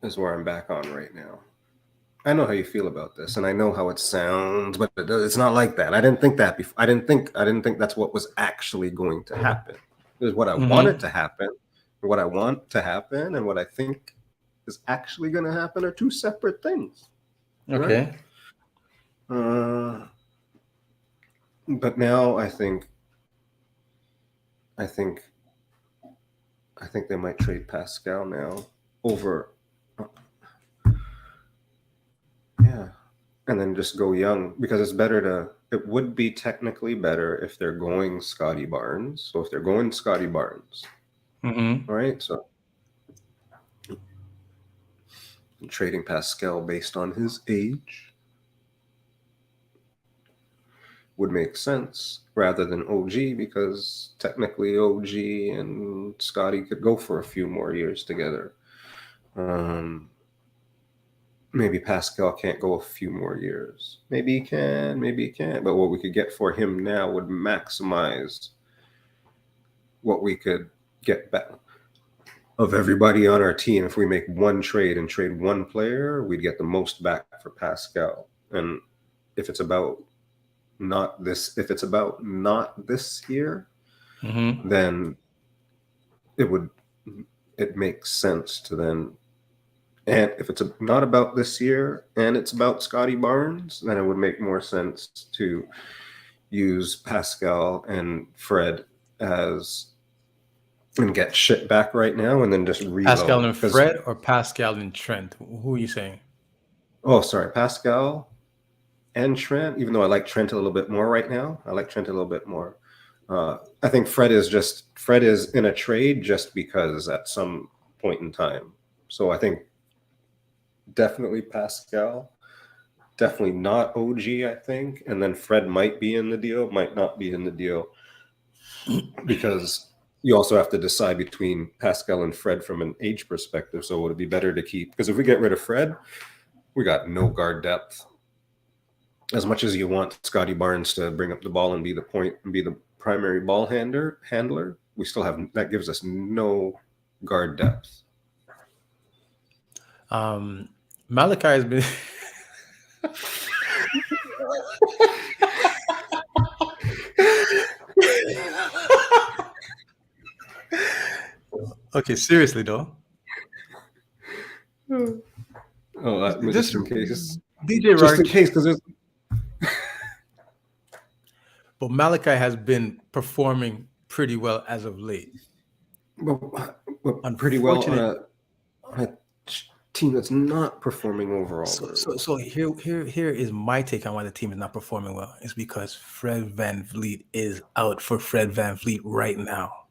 is where I'm back on right now. I know how you feel about this, and I know how it sounds, but it's not like that. I didn't think that before. I didn't think that's what was actually going to happen. It was what I wanted to happen, what I want to happen, and what I think is actually going to happen are two separate things. Okay. Right? But now I think they might trade Pascal now over. Yeah. And then just go young because it would be technically better if they're going Scotty Barnes. So if they're going Scotty Barnes, right? So trading Pascal based on his age would make sense rather than OG because technically OG and Scotty could go for a few more years together. Maybe Pascal can't go a few more years. Maybe he can, maybe he can't. But what we could get for him now would maximize what we could get back of everybody on our team. If we make one trade and trade one player, we'd get the most back for Pascal. And if it's about not this year, then it makes sense to then. And if it's not about this year and it's about Scotty Barnes, then it would make more sense to use Pascal and Fred and get shit back right now and then just reload. Pascal and Fred or Pascal and Trent? Who are you saying? Oh, sorry. Pascal and Trent, even though I like Trent a little bit more right now. I like Trent a little bit more. I think Fred is in a trade just because at some point in time. So I think definitely Pascal, definitely not OG, I think. And then Fred might be in the deal, might not be in the deal. Because you also have to decide between Pascal and Fred from an age perspective. So would it be better to keep? Because if we get rid of Fred, we got no guard depth. As much as you want Scotty Barnes to bring up the ball and be the primary ball handler, we still have that gives us no guard depth. Malachi has been. Okay, seriously though. Just in case. DJ just in case, because there's. But Malachi has been performing pretty well as of late. But pretty well on a team that's not performing overall. So here is my take on why the team is not performing well. It's because Fred VanVleet is out for Fred VanVleet right now.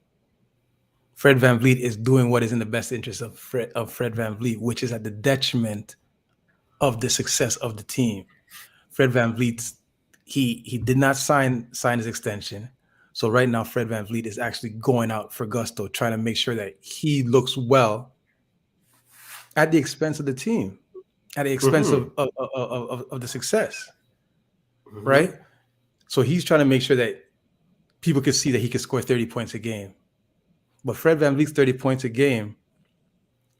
Fred VanVleet is doing what is in the best interest of Fred VanVleet, which is at the detriment of the success of the team. Fred VanVleet, he did not sign his extension. So right now, Fred VanVleet is actually going out for gusto, trying to make sure that he looks well at the expense of the team, at the expense of the success, right? So he's trying to make sure that people can see that he can score 30 points a game. But Fred VanVleet's 30 points a game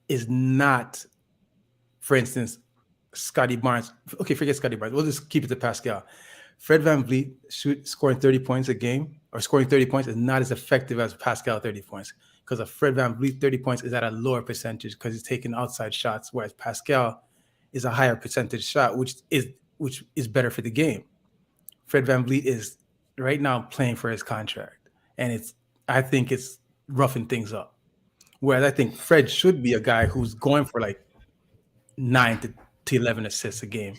is not, for instance, Scotty Barnes. Okay, forget Scotty Barnes. We'll just keep it to Pascal. Fred VanVleet scoring 30 points a game or scoring 30 points is not as effective as Pascal 30 points because of Fred VanVleet 30 points is at a lower percentage because he's taking outside shots, whereas Pascal is a higher percentage shot, which is better for the game. Fred VanVleet is right now playing for his contract, and I think it's roughing things up. Whereas I think Fred should be a guy who's going for like 9 to 11 assists a game.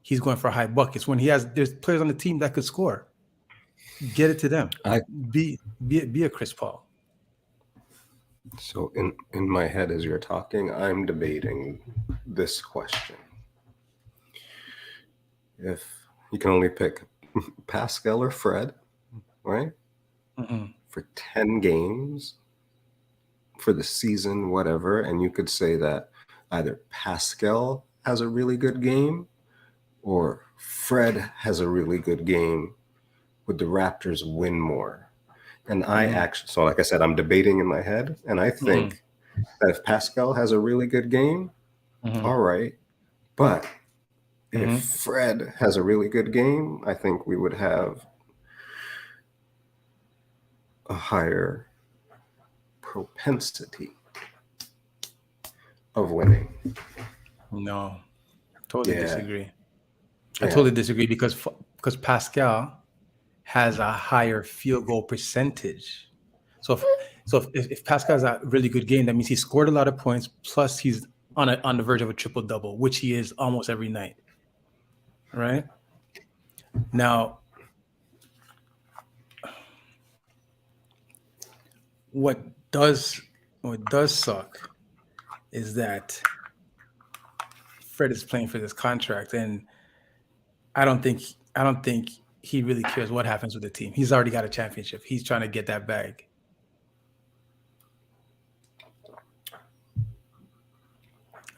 He's going for high buckets when there's players on the team that could score. Get it to them. Be a Chris Paul. So in my head as you're talking, I'm debating this question. If you can only pick Pascal or Fred, right? For 10 games for the season, whatever, and you could say that either Pascal has a really good game or Fred has a really good game, would the Raptors win more? And I actually, so like I said, I'm debating in my head, and I think that if Pascal has a really good game, all right, but if Fred has a really good game, I think we would have a higher propensity of winning. No, totally disagree. I totally disagree because Pascal has a higher field goal percentage. So if Pascal has a really good game, that means he scored a lot of points, plus he's on the verge of a triple double, which he is almost every night. Right? Now, what does suck is that Fred is playing for this contract, and I don't think he really cares what happens with the team. He's already got a championship. He's trying to get that bag.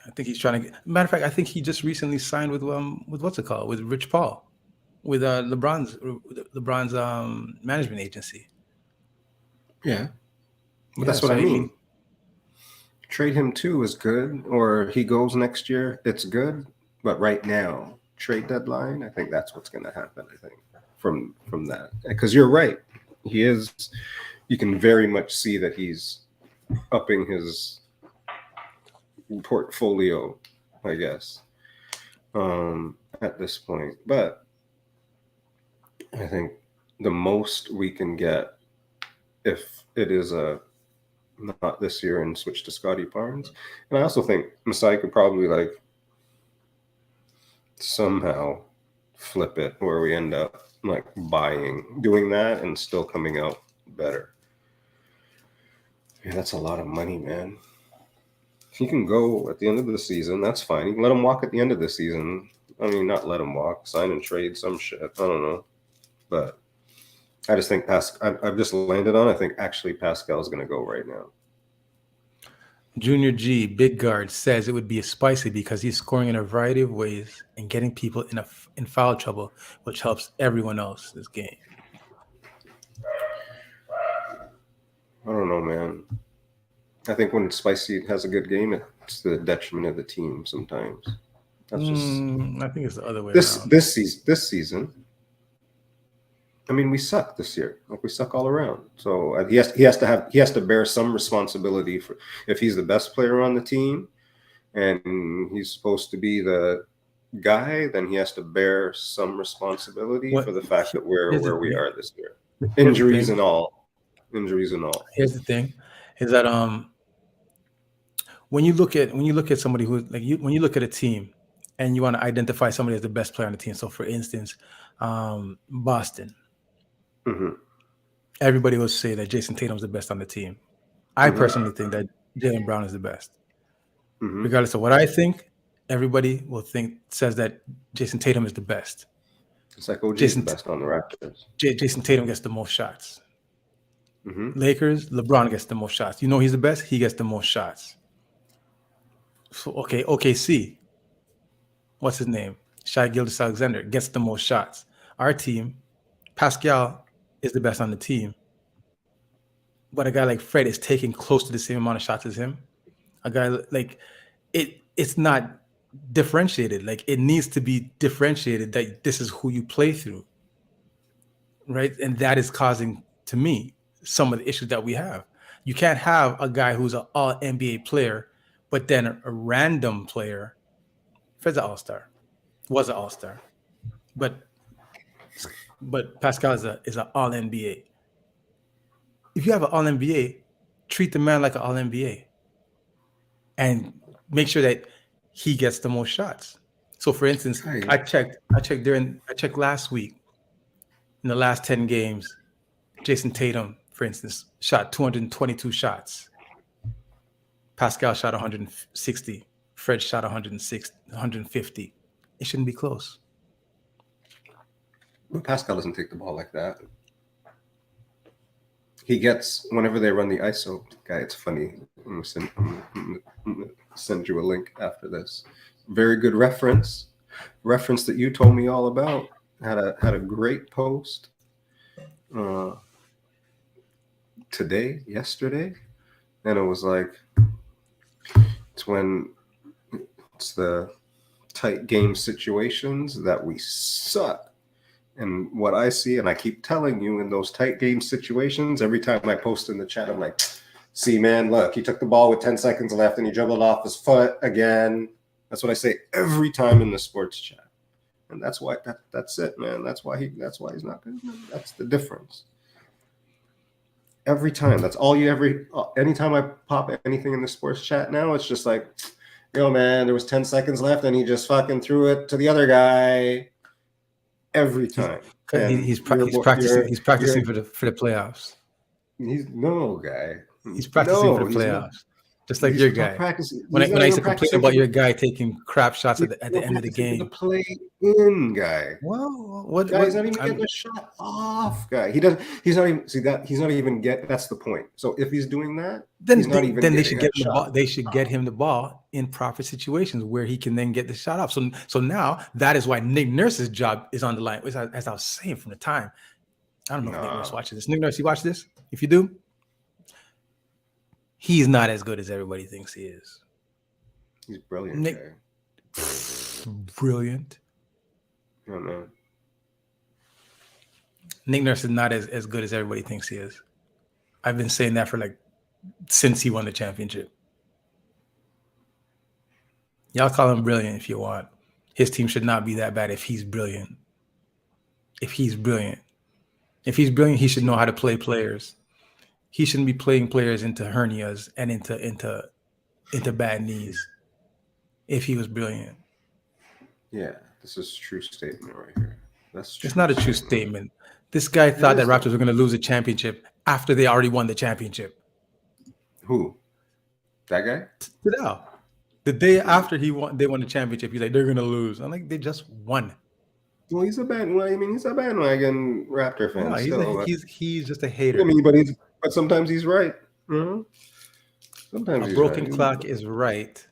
I think he's trying to matter of fact, I think he just recently signed with what's it called? With Rich Paul, with LeBron's management agency. Yeah. But that's what I mean. Trade him too is good, or he goes next year, it's good. But right now, trade deadline, I think that's what's going to happen, I think, from that. Because you're right. He is, you can very much see that he's upping his portfolio, I guess, at this point. But I think the most we can get, if it is not this year and switch to Scotty Barnes, and I also think Masai could probably like somehow flip it where we end up like doing that and still coming out better. Yeah, that's a lot of money, man. If he can go at the end of the season, that's fine. You can let him walk at the end of the season. I mean, not let him walk, sign and trade some shit. I don't know. But I just think I've just landed on, I think actually Pascal's going to go right now. Junior G, big guard, says it would be spicy because he's scoring in a variety of ways and getting people in foul trouble, which helps everyone else this game. I don't know, man. I think when Spicy has a good game, it's the detriment of the team sometimes. That's just. I think it's the other way around. This season. I mean, we suck this year. Like we suck all around. So he has to bear some responsibility for if he's the best player on the team, and he's supposed to be the guy. Then he has to bear some responsibility for the fact that we're where we are this year. Injuries and all. Here's the thing: is that when you look at somebody who when you look at a team and you want to identify somebody as the best player on the team. So, for instance, Boston. Mm-hmm. Everybody will say that Jason Tatum's the best on the team. I personally think that Jaylen Brown is the best. Mhm. Regardless of what I think, everybody says that Jason Tatum is the best. It's like OG is Jason the best on the Raptors. Jason Tatum gets the most shots. Mhm. Lakers, LeBron gets the most shots. You know he's the best. He gets the most shots. So OKC, what's his name? Shai Gilgeous-Alexander gets the most shots. Our team, Pascal is the best on the team. But a guy like Fred is taking close to the same amount of shots as him. A guy like it's not differentiated. Like it needs to be differentiated that this is who you play through. Right? And that is causing, to me, some of the issues that we have. You can't have a guy who's an all NBA player, but then a random player. Fred's an all-star. Was an all-star. But Pascal is an all NBA. If you have an all NBA, treat the man like an all NBA. And make sure that he gets the most shots. So for instance, I checked last week. In the last 10 games, Jason Tatum, for instance, shot 222 shots. Pascal shot 160. Fred shot 150. It shouldn't be close. But Pascal doesn't take the ball like that. He gets, whenever they run the ISO, guy, it's funny. I'm gonna send you a link after this. Very good reference that you told me all about. Had a great post yesterday, and it was like it's the tight game situations that we suck. And what I see, and I keep telling you, in those tight game situations, every time I post in the chat, I'm like, see, man, look, he took the ball with 10 seconds left and he dribbled off his foot again. That's what I say every time in the sports chat. And that's why that's it, man. That's why he's not good. That's the difference. Every time. That's all anytime I pop anything in the sports chat now, it's just like, yo, man, there was 10 seconds left and he just fucking threw it to the other guy. Every time. He's practicing for the playoffs. He's no guy. He's practicing for the playoffs. Just like your guy. When I used to complain about your guy taking crap shots at the end of the game. The play in guy. Well, Guy's not even getting a shot off, guy. He's not even that's the point. So if he's doing that, he's not even they should get the ball. They should get him the ball in proper situations where he can then get the shot off. So now that is why Nick Nurse's job is on the line. As I was saying from the time. I don't know if Nick Nurse watches this. Nick Nurse, you watch this? If you do, he's not as good as everybody thinks he is. He's brilliant. Brilliant. Oh, no. Nick Nurse is not as good as everybody thinks he is. I've been saying that for since he won the championship. Y'all call him brilliant if you want. His team should not be that bad if he's brilliant. If he's brilliant, he should know how to play players. He shouldn't be playing players into hernias and into bad knees. If he was brilliant. Yeah, this is a true statement right here. It's not a true statement. This guy thought that Raptors were going to lose a championship after they already won the championship. Who? That guy? No. The day after they won the championship, he's like, they're going to lose. I'm like, they just won. Well, he's a bandwagon Raptor fan. No, he's just a hater. I mean, but sometimes he's right. Mm-hmm. Sometimes a broken clock is right.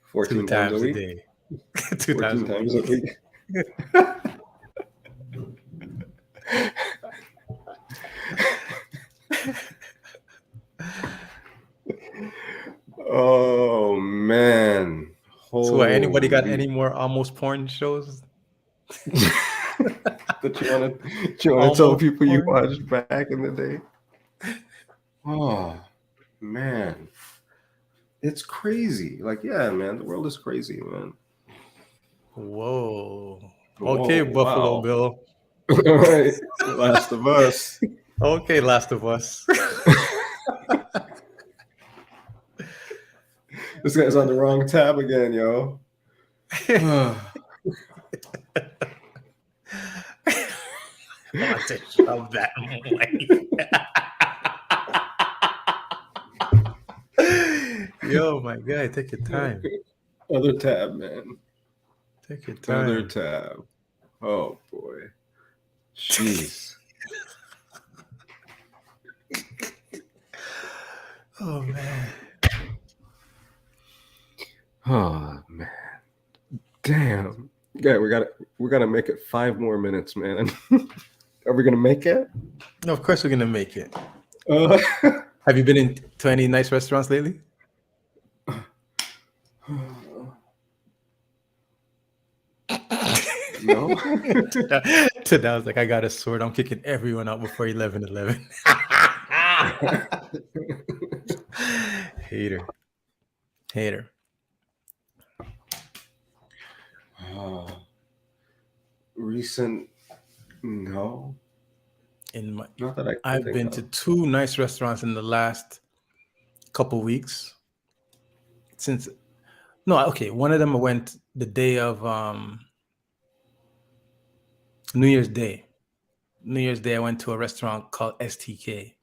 14 times a day. 14 times a week. Oh man. So anybody got any more almost porn shows? That you want to tell people you watched back in the day? Oh man. It's crazy. Yeah, man, the world is crazy, man. Whoa. Okay, Buffalo Bill. All right. Last of Us. Okay, Last of Us. This guy's on the wrong tab again, yo. 14 want to shove that mic. Yo, my guy, take your time. Other tab, man. Take your Other time. tab. Oh boy. Jeez. Oh man. Oh man. Damn. Yeah, we gotta make it 5 more minutes, man. Are we gonna make it? No, of course we're gonna make it. Uh, Have you been to any nice restaurants lately? No. Today I was like, I got a sword. I'm kicking everyone out before 11:11. Hater. Recent, no. Not that I can I've think been of. to 2 nice restaurants in the last couple weeks. One of them I went the day of New Year's Day. New Year's Day, I went to a restaurant called STK.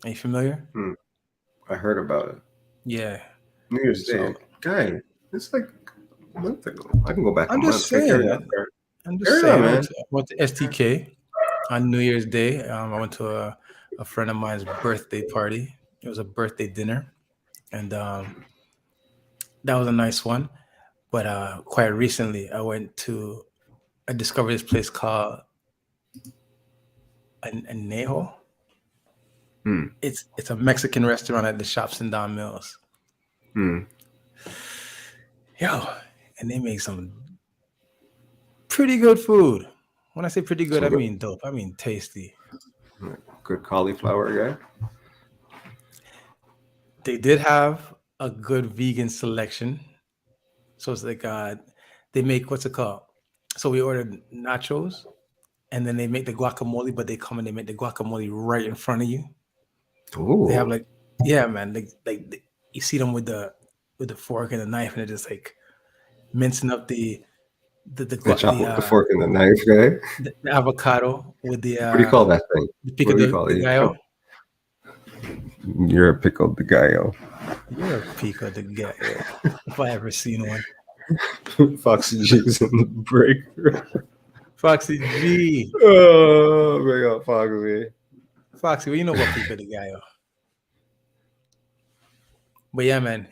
Are you familiar? I heard about it. Yeah. New Year's Day. So- Guy, it's like a month ago. I can go back I'm a month. just Okay, saying. carry on, Kurt. I'm just Carry saying. on, I man. went to STK on New Year's Day. I went to a friend of mine's birthday party. It was a birthday dinner, and that was a nice one. But quite recently, I discovered this place called Anejo. It's a Mexican restaurant at the Shops in Don Mills. Yo, and they make some pretty good food. When I say pretty good, I mean dope. I mean tasty. Good cauliflower guy. They did have a good vegan selection. So it's like they make, what's it called? So we ordered nachos, and then they make the guacamole, but they come and they make the guacamole right in front of you. Ooh. They have man, you see them with the fork and the knife, and they're just like mincing up the chop with the fork and the knife, guy. the avocado with the What do you call that thing? the pico de gallo. You're a pico de gallo. You're a pico de gallo. If I ever seen one. Foxy G's in the breaker. Foxy G. Oh, big up Foxy. Foxy, well, you know what pico de gallo. But yeah, man.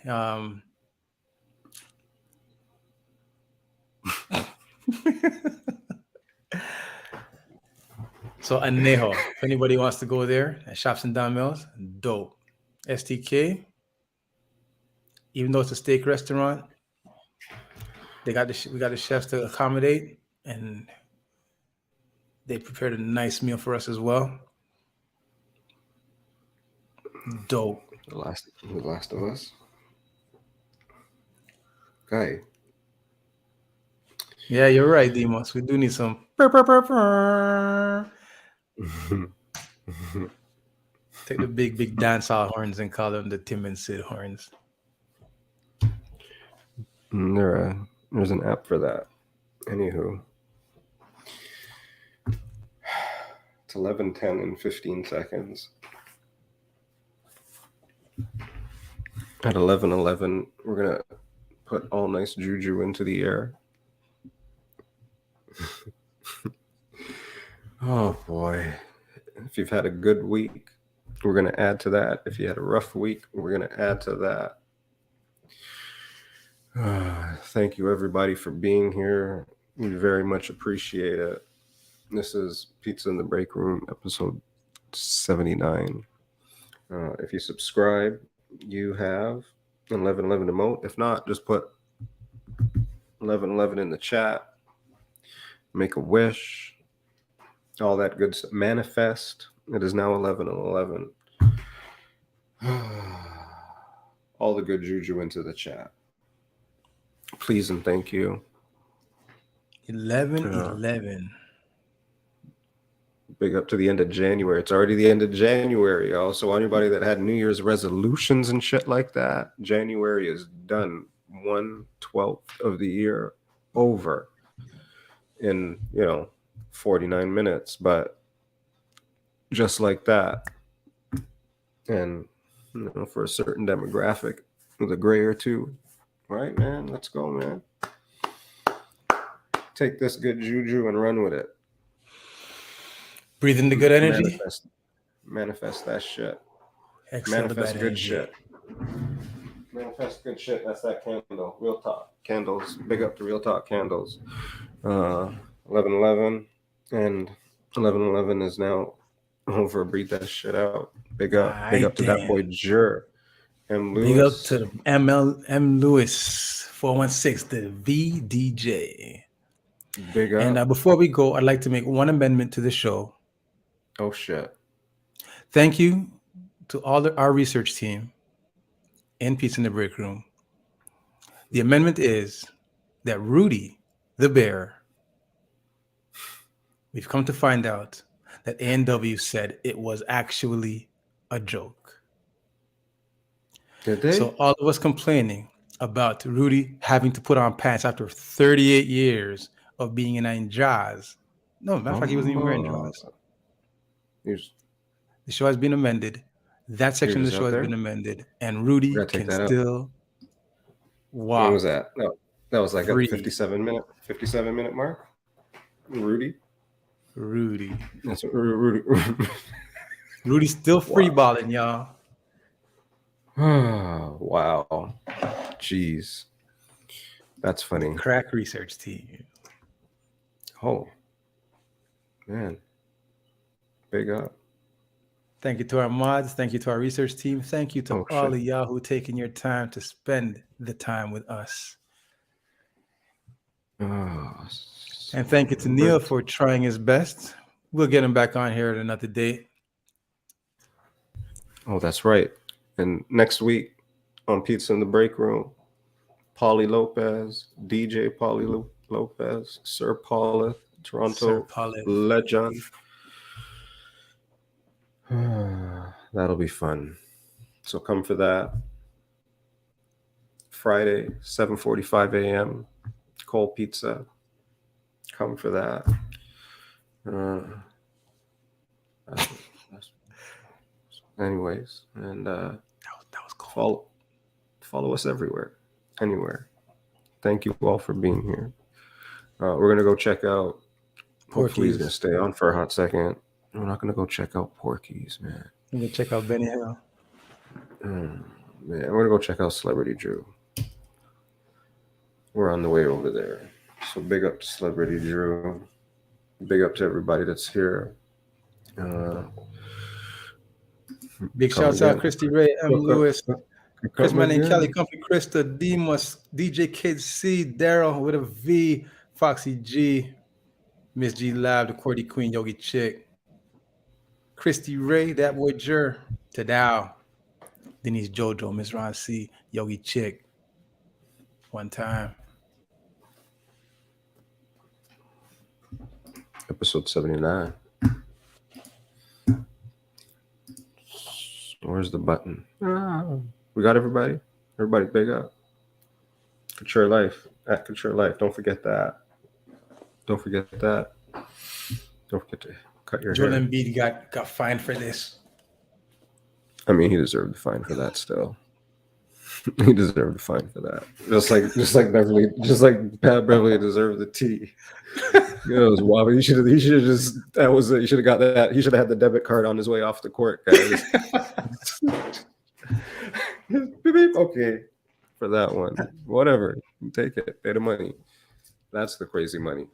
So Anejo, if anybody wants to go there at Shops in Don Mills, dope. STK, even though it's a steak restaurant, we got the chefs to accommodate, and they prepared a nice meal for us as well. Dope. The Last of Us. Guy. Yeah, you're right, Demos. We do need some. Take the big dancehall horns and call them the Tim and Sid horns. There's an app for that. Anywho. It's 11:10 and 15 seconds. At 11:11, we're going to put all nice juju into the air. Oh boy. If you've had a good week, we're going to add to that. If you had a rough week, we're going to add to that. Thank you everybody for being here. We very much appreciate it. This is Pizza in the Break Room, episode 79. If you subscribe, you have 1111 emote. If not, just put 1111 in the chat. Make a wish. All that good stuff. Manifest. It is now 11:11. All the good juju into the chat. Please and thank you. 11:11. Big up to the end of January. It's already the end of January, y'all. So anybody that had New Year's resolutions and shit like that, January is done. 1/12 of the year over in 49 minutes. But just like that. And for a certain demographic with a gray or two. All right, man, let's go, man. Take this good juju and run with it. Breathe in the good energy. Manifest that shit. Exhale Manifest the bad good energy. shit. Manifest good shit. That's that candle. Real Talk candles. Big up to Real Talk candles. 11/11 and 11/11 is now over. Breathe that shit out. Big up to that boy Jur. M. Lewis. Big up to the M. Lewis 416, the VDJ. Big up. And before we go, I'd like to make one amendment to the show. Oh shit! Thank you to all our research team in Pizza in the Break Room. The amendment is that Rooty, the bear, we've come to find out that A&W said it was actually a joke. Did they? So all of us complaining about Rooty having to put on pants after 38 years of being in Jaws. No, matter of fact, he wasn't even wearing Jaws. The show has been amended. That section of the show has been amended. And Rooty can still walk. What was that? No, that was like a 57-minute mark. Rooty. That's what Rooty. Rooty's still free balling, y'all. Oh, wow. Jeez. That's funny. Crack research team. Oh, man. Big up. Thank you to our mods. Thank you to our research team. Thank you to all of y'all who taking your time to spend the time with us. Oh, and thank you to Neil for trying his best. We'll get him back on here at another date. Oh, that's right. And next week on Pizza in the Break Room, Paulie Lopez, DJ Paulie Lopez, Sir Paula, Toronto legend. That'll be fun. So come for that. Friday, 7:45 a.m. Cole Pizza. Come for that. Anyways, and that was cool. Follow us everywhere, anywhere. Thank you all for being here. We're gonna go check out. Hopefully, he's gonna stay on for a hot second. We're not gonna go check out Porky's, man. We're gonna check out Benny Hill. Man, we're gonna go check out Celebrity Drew. We're on the way over there. So big up to Celebrity Drew. Big up to everybody that's here. Big shouts out Christy Ray, M. Lewis, Chris Manning, Kelly, Comfy Krista, Demus, DJ Kid C, Daryl with a V, Foxy G, Miss G Lab, the Cordy Queen, Yogi Chick, Christy Ray, that boy Jur, Tadao, Denise Jojo, Miss Ron C, Yogi Chick. One time. Episode 79. Where's the button? We got everybody? Everybody big up. Couture Life. At Couture Life. Don't forget that. Don't forget to cut your hair. Joel Embiid got fined for this. I mean, he deserved the fine for that still. He deserved the fine for that. Just like Beverly, just like Pat Beverly deserved the T. It was wild. He should have just he should have got that. He should have had the debit card on his way off the court, guys. Okay. For that one. Whatever. Take it. Pay the money. That's the crazy money.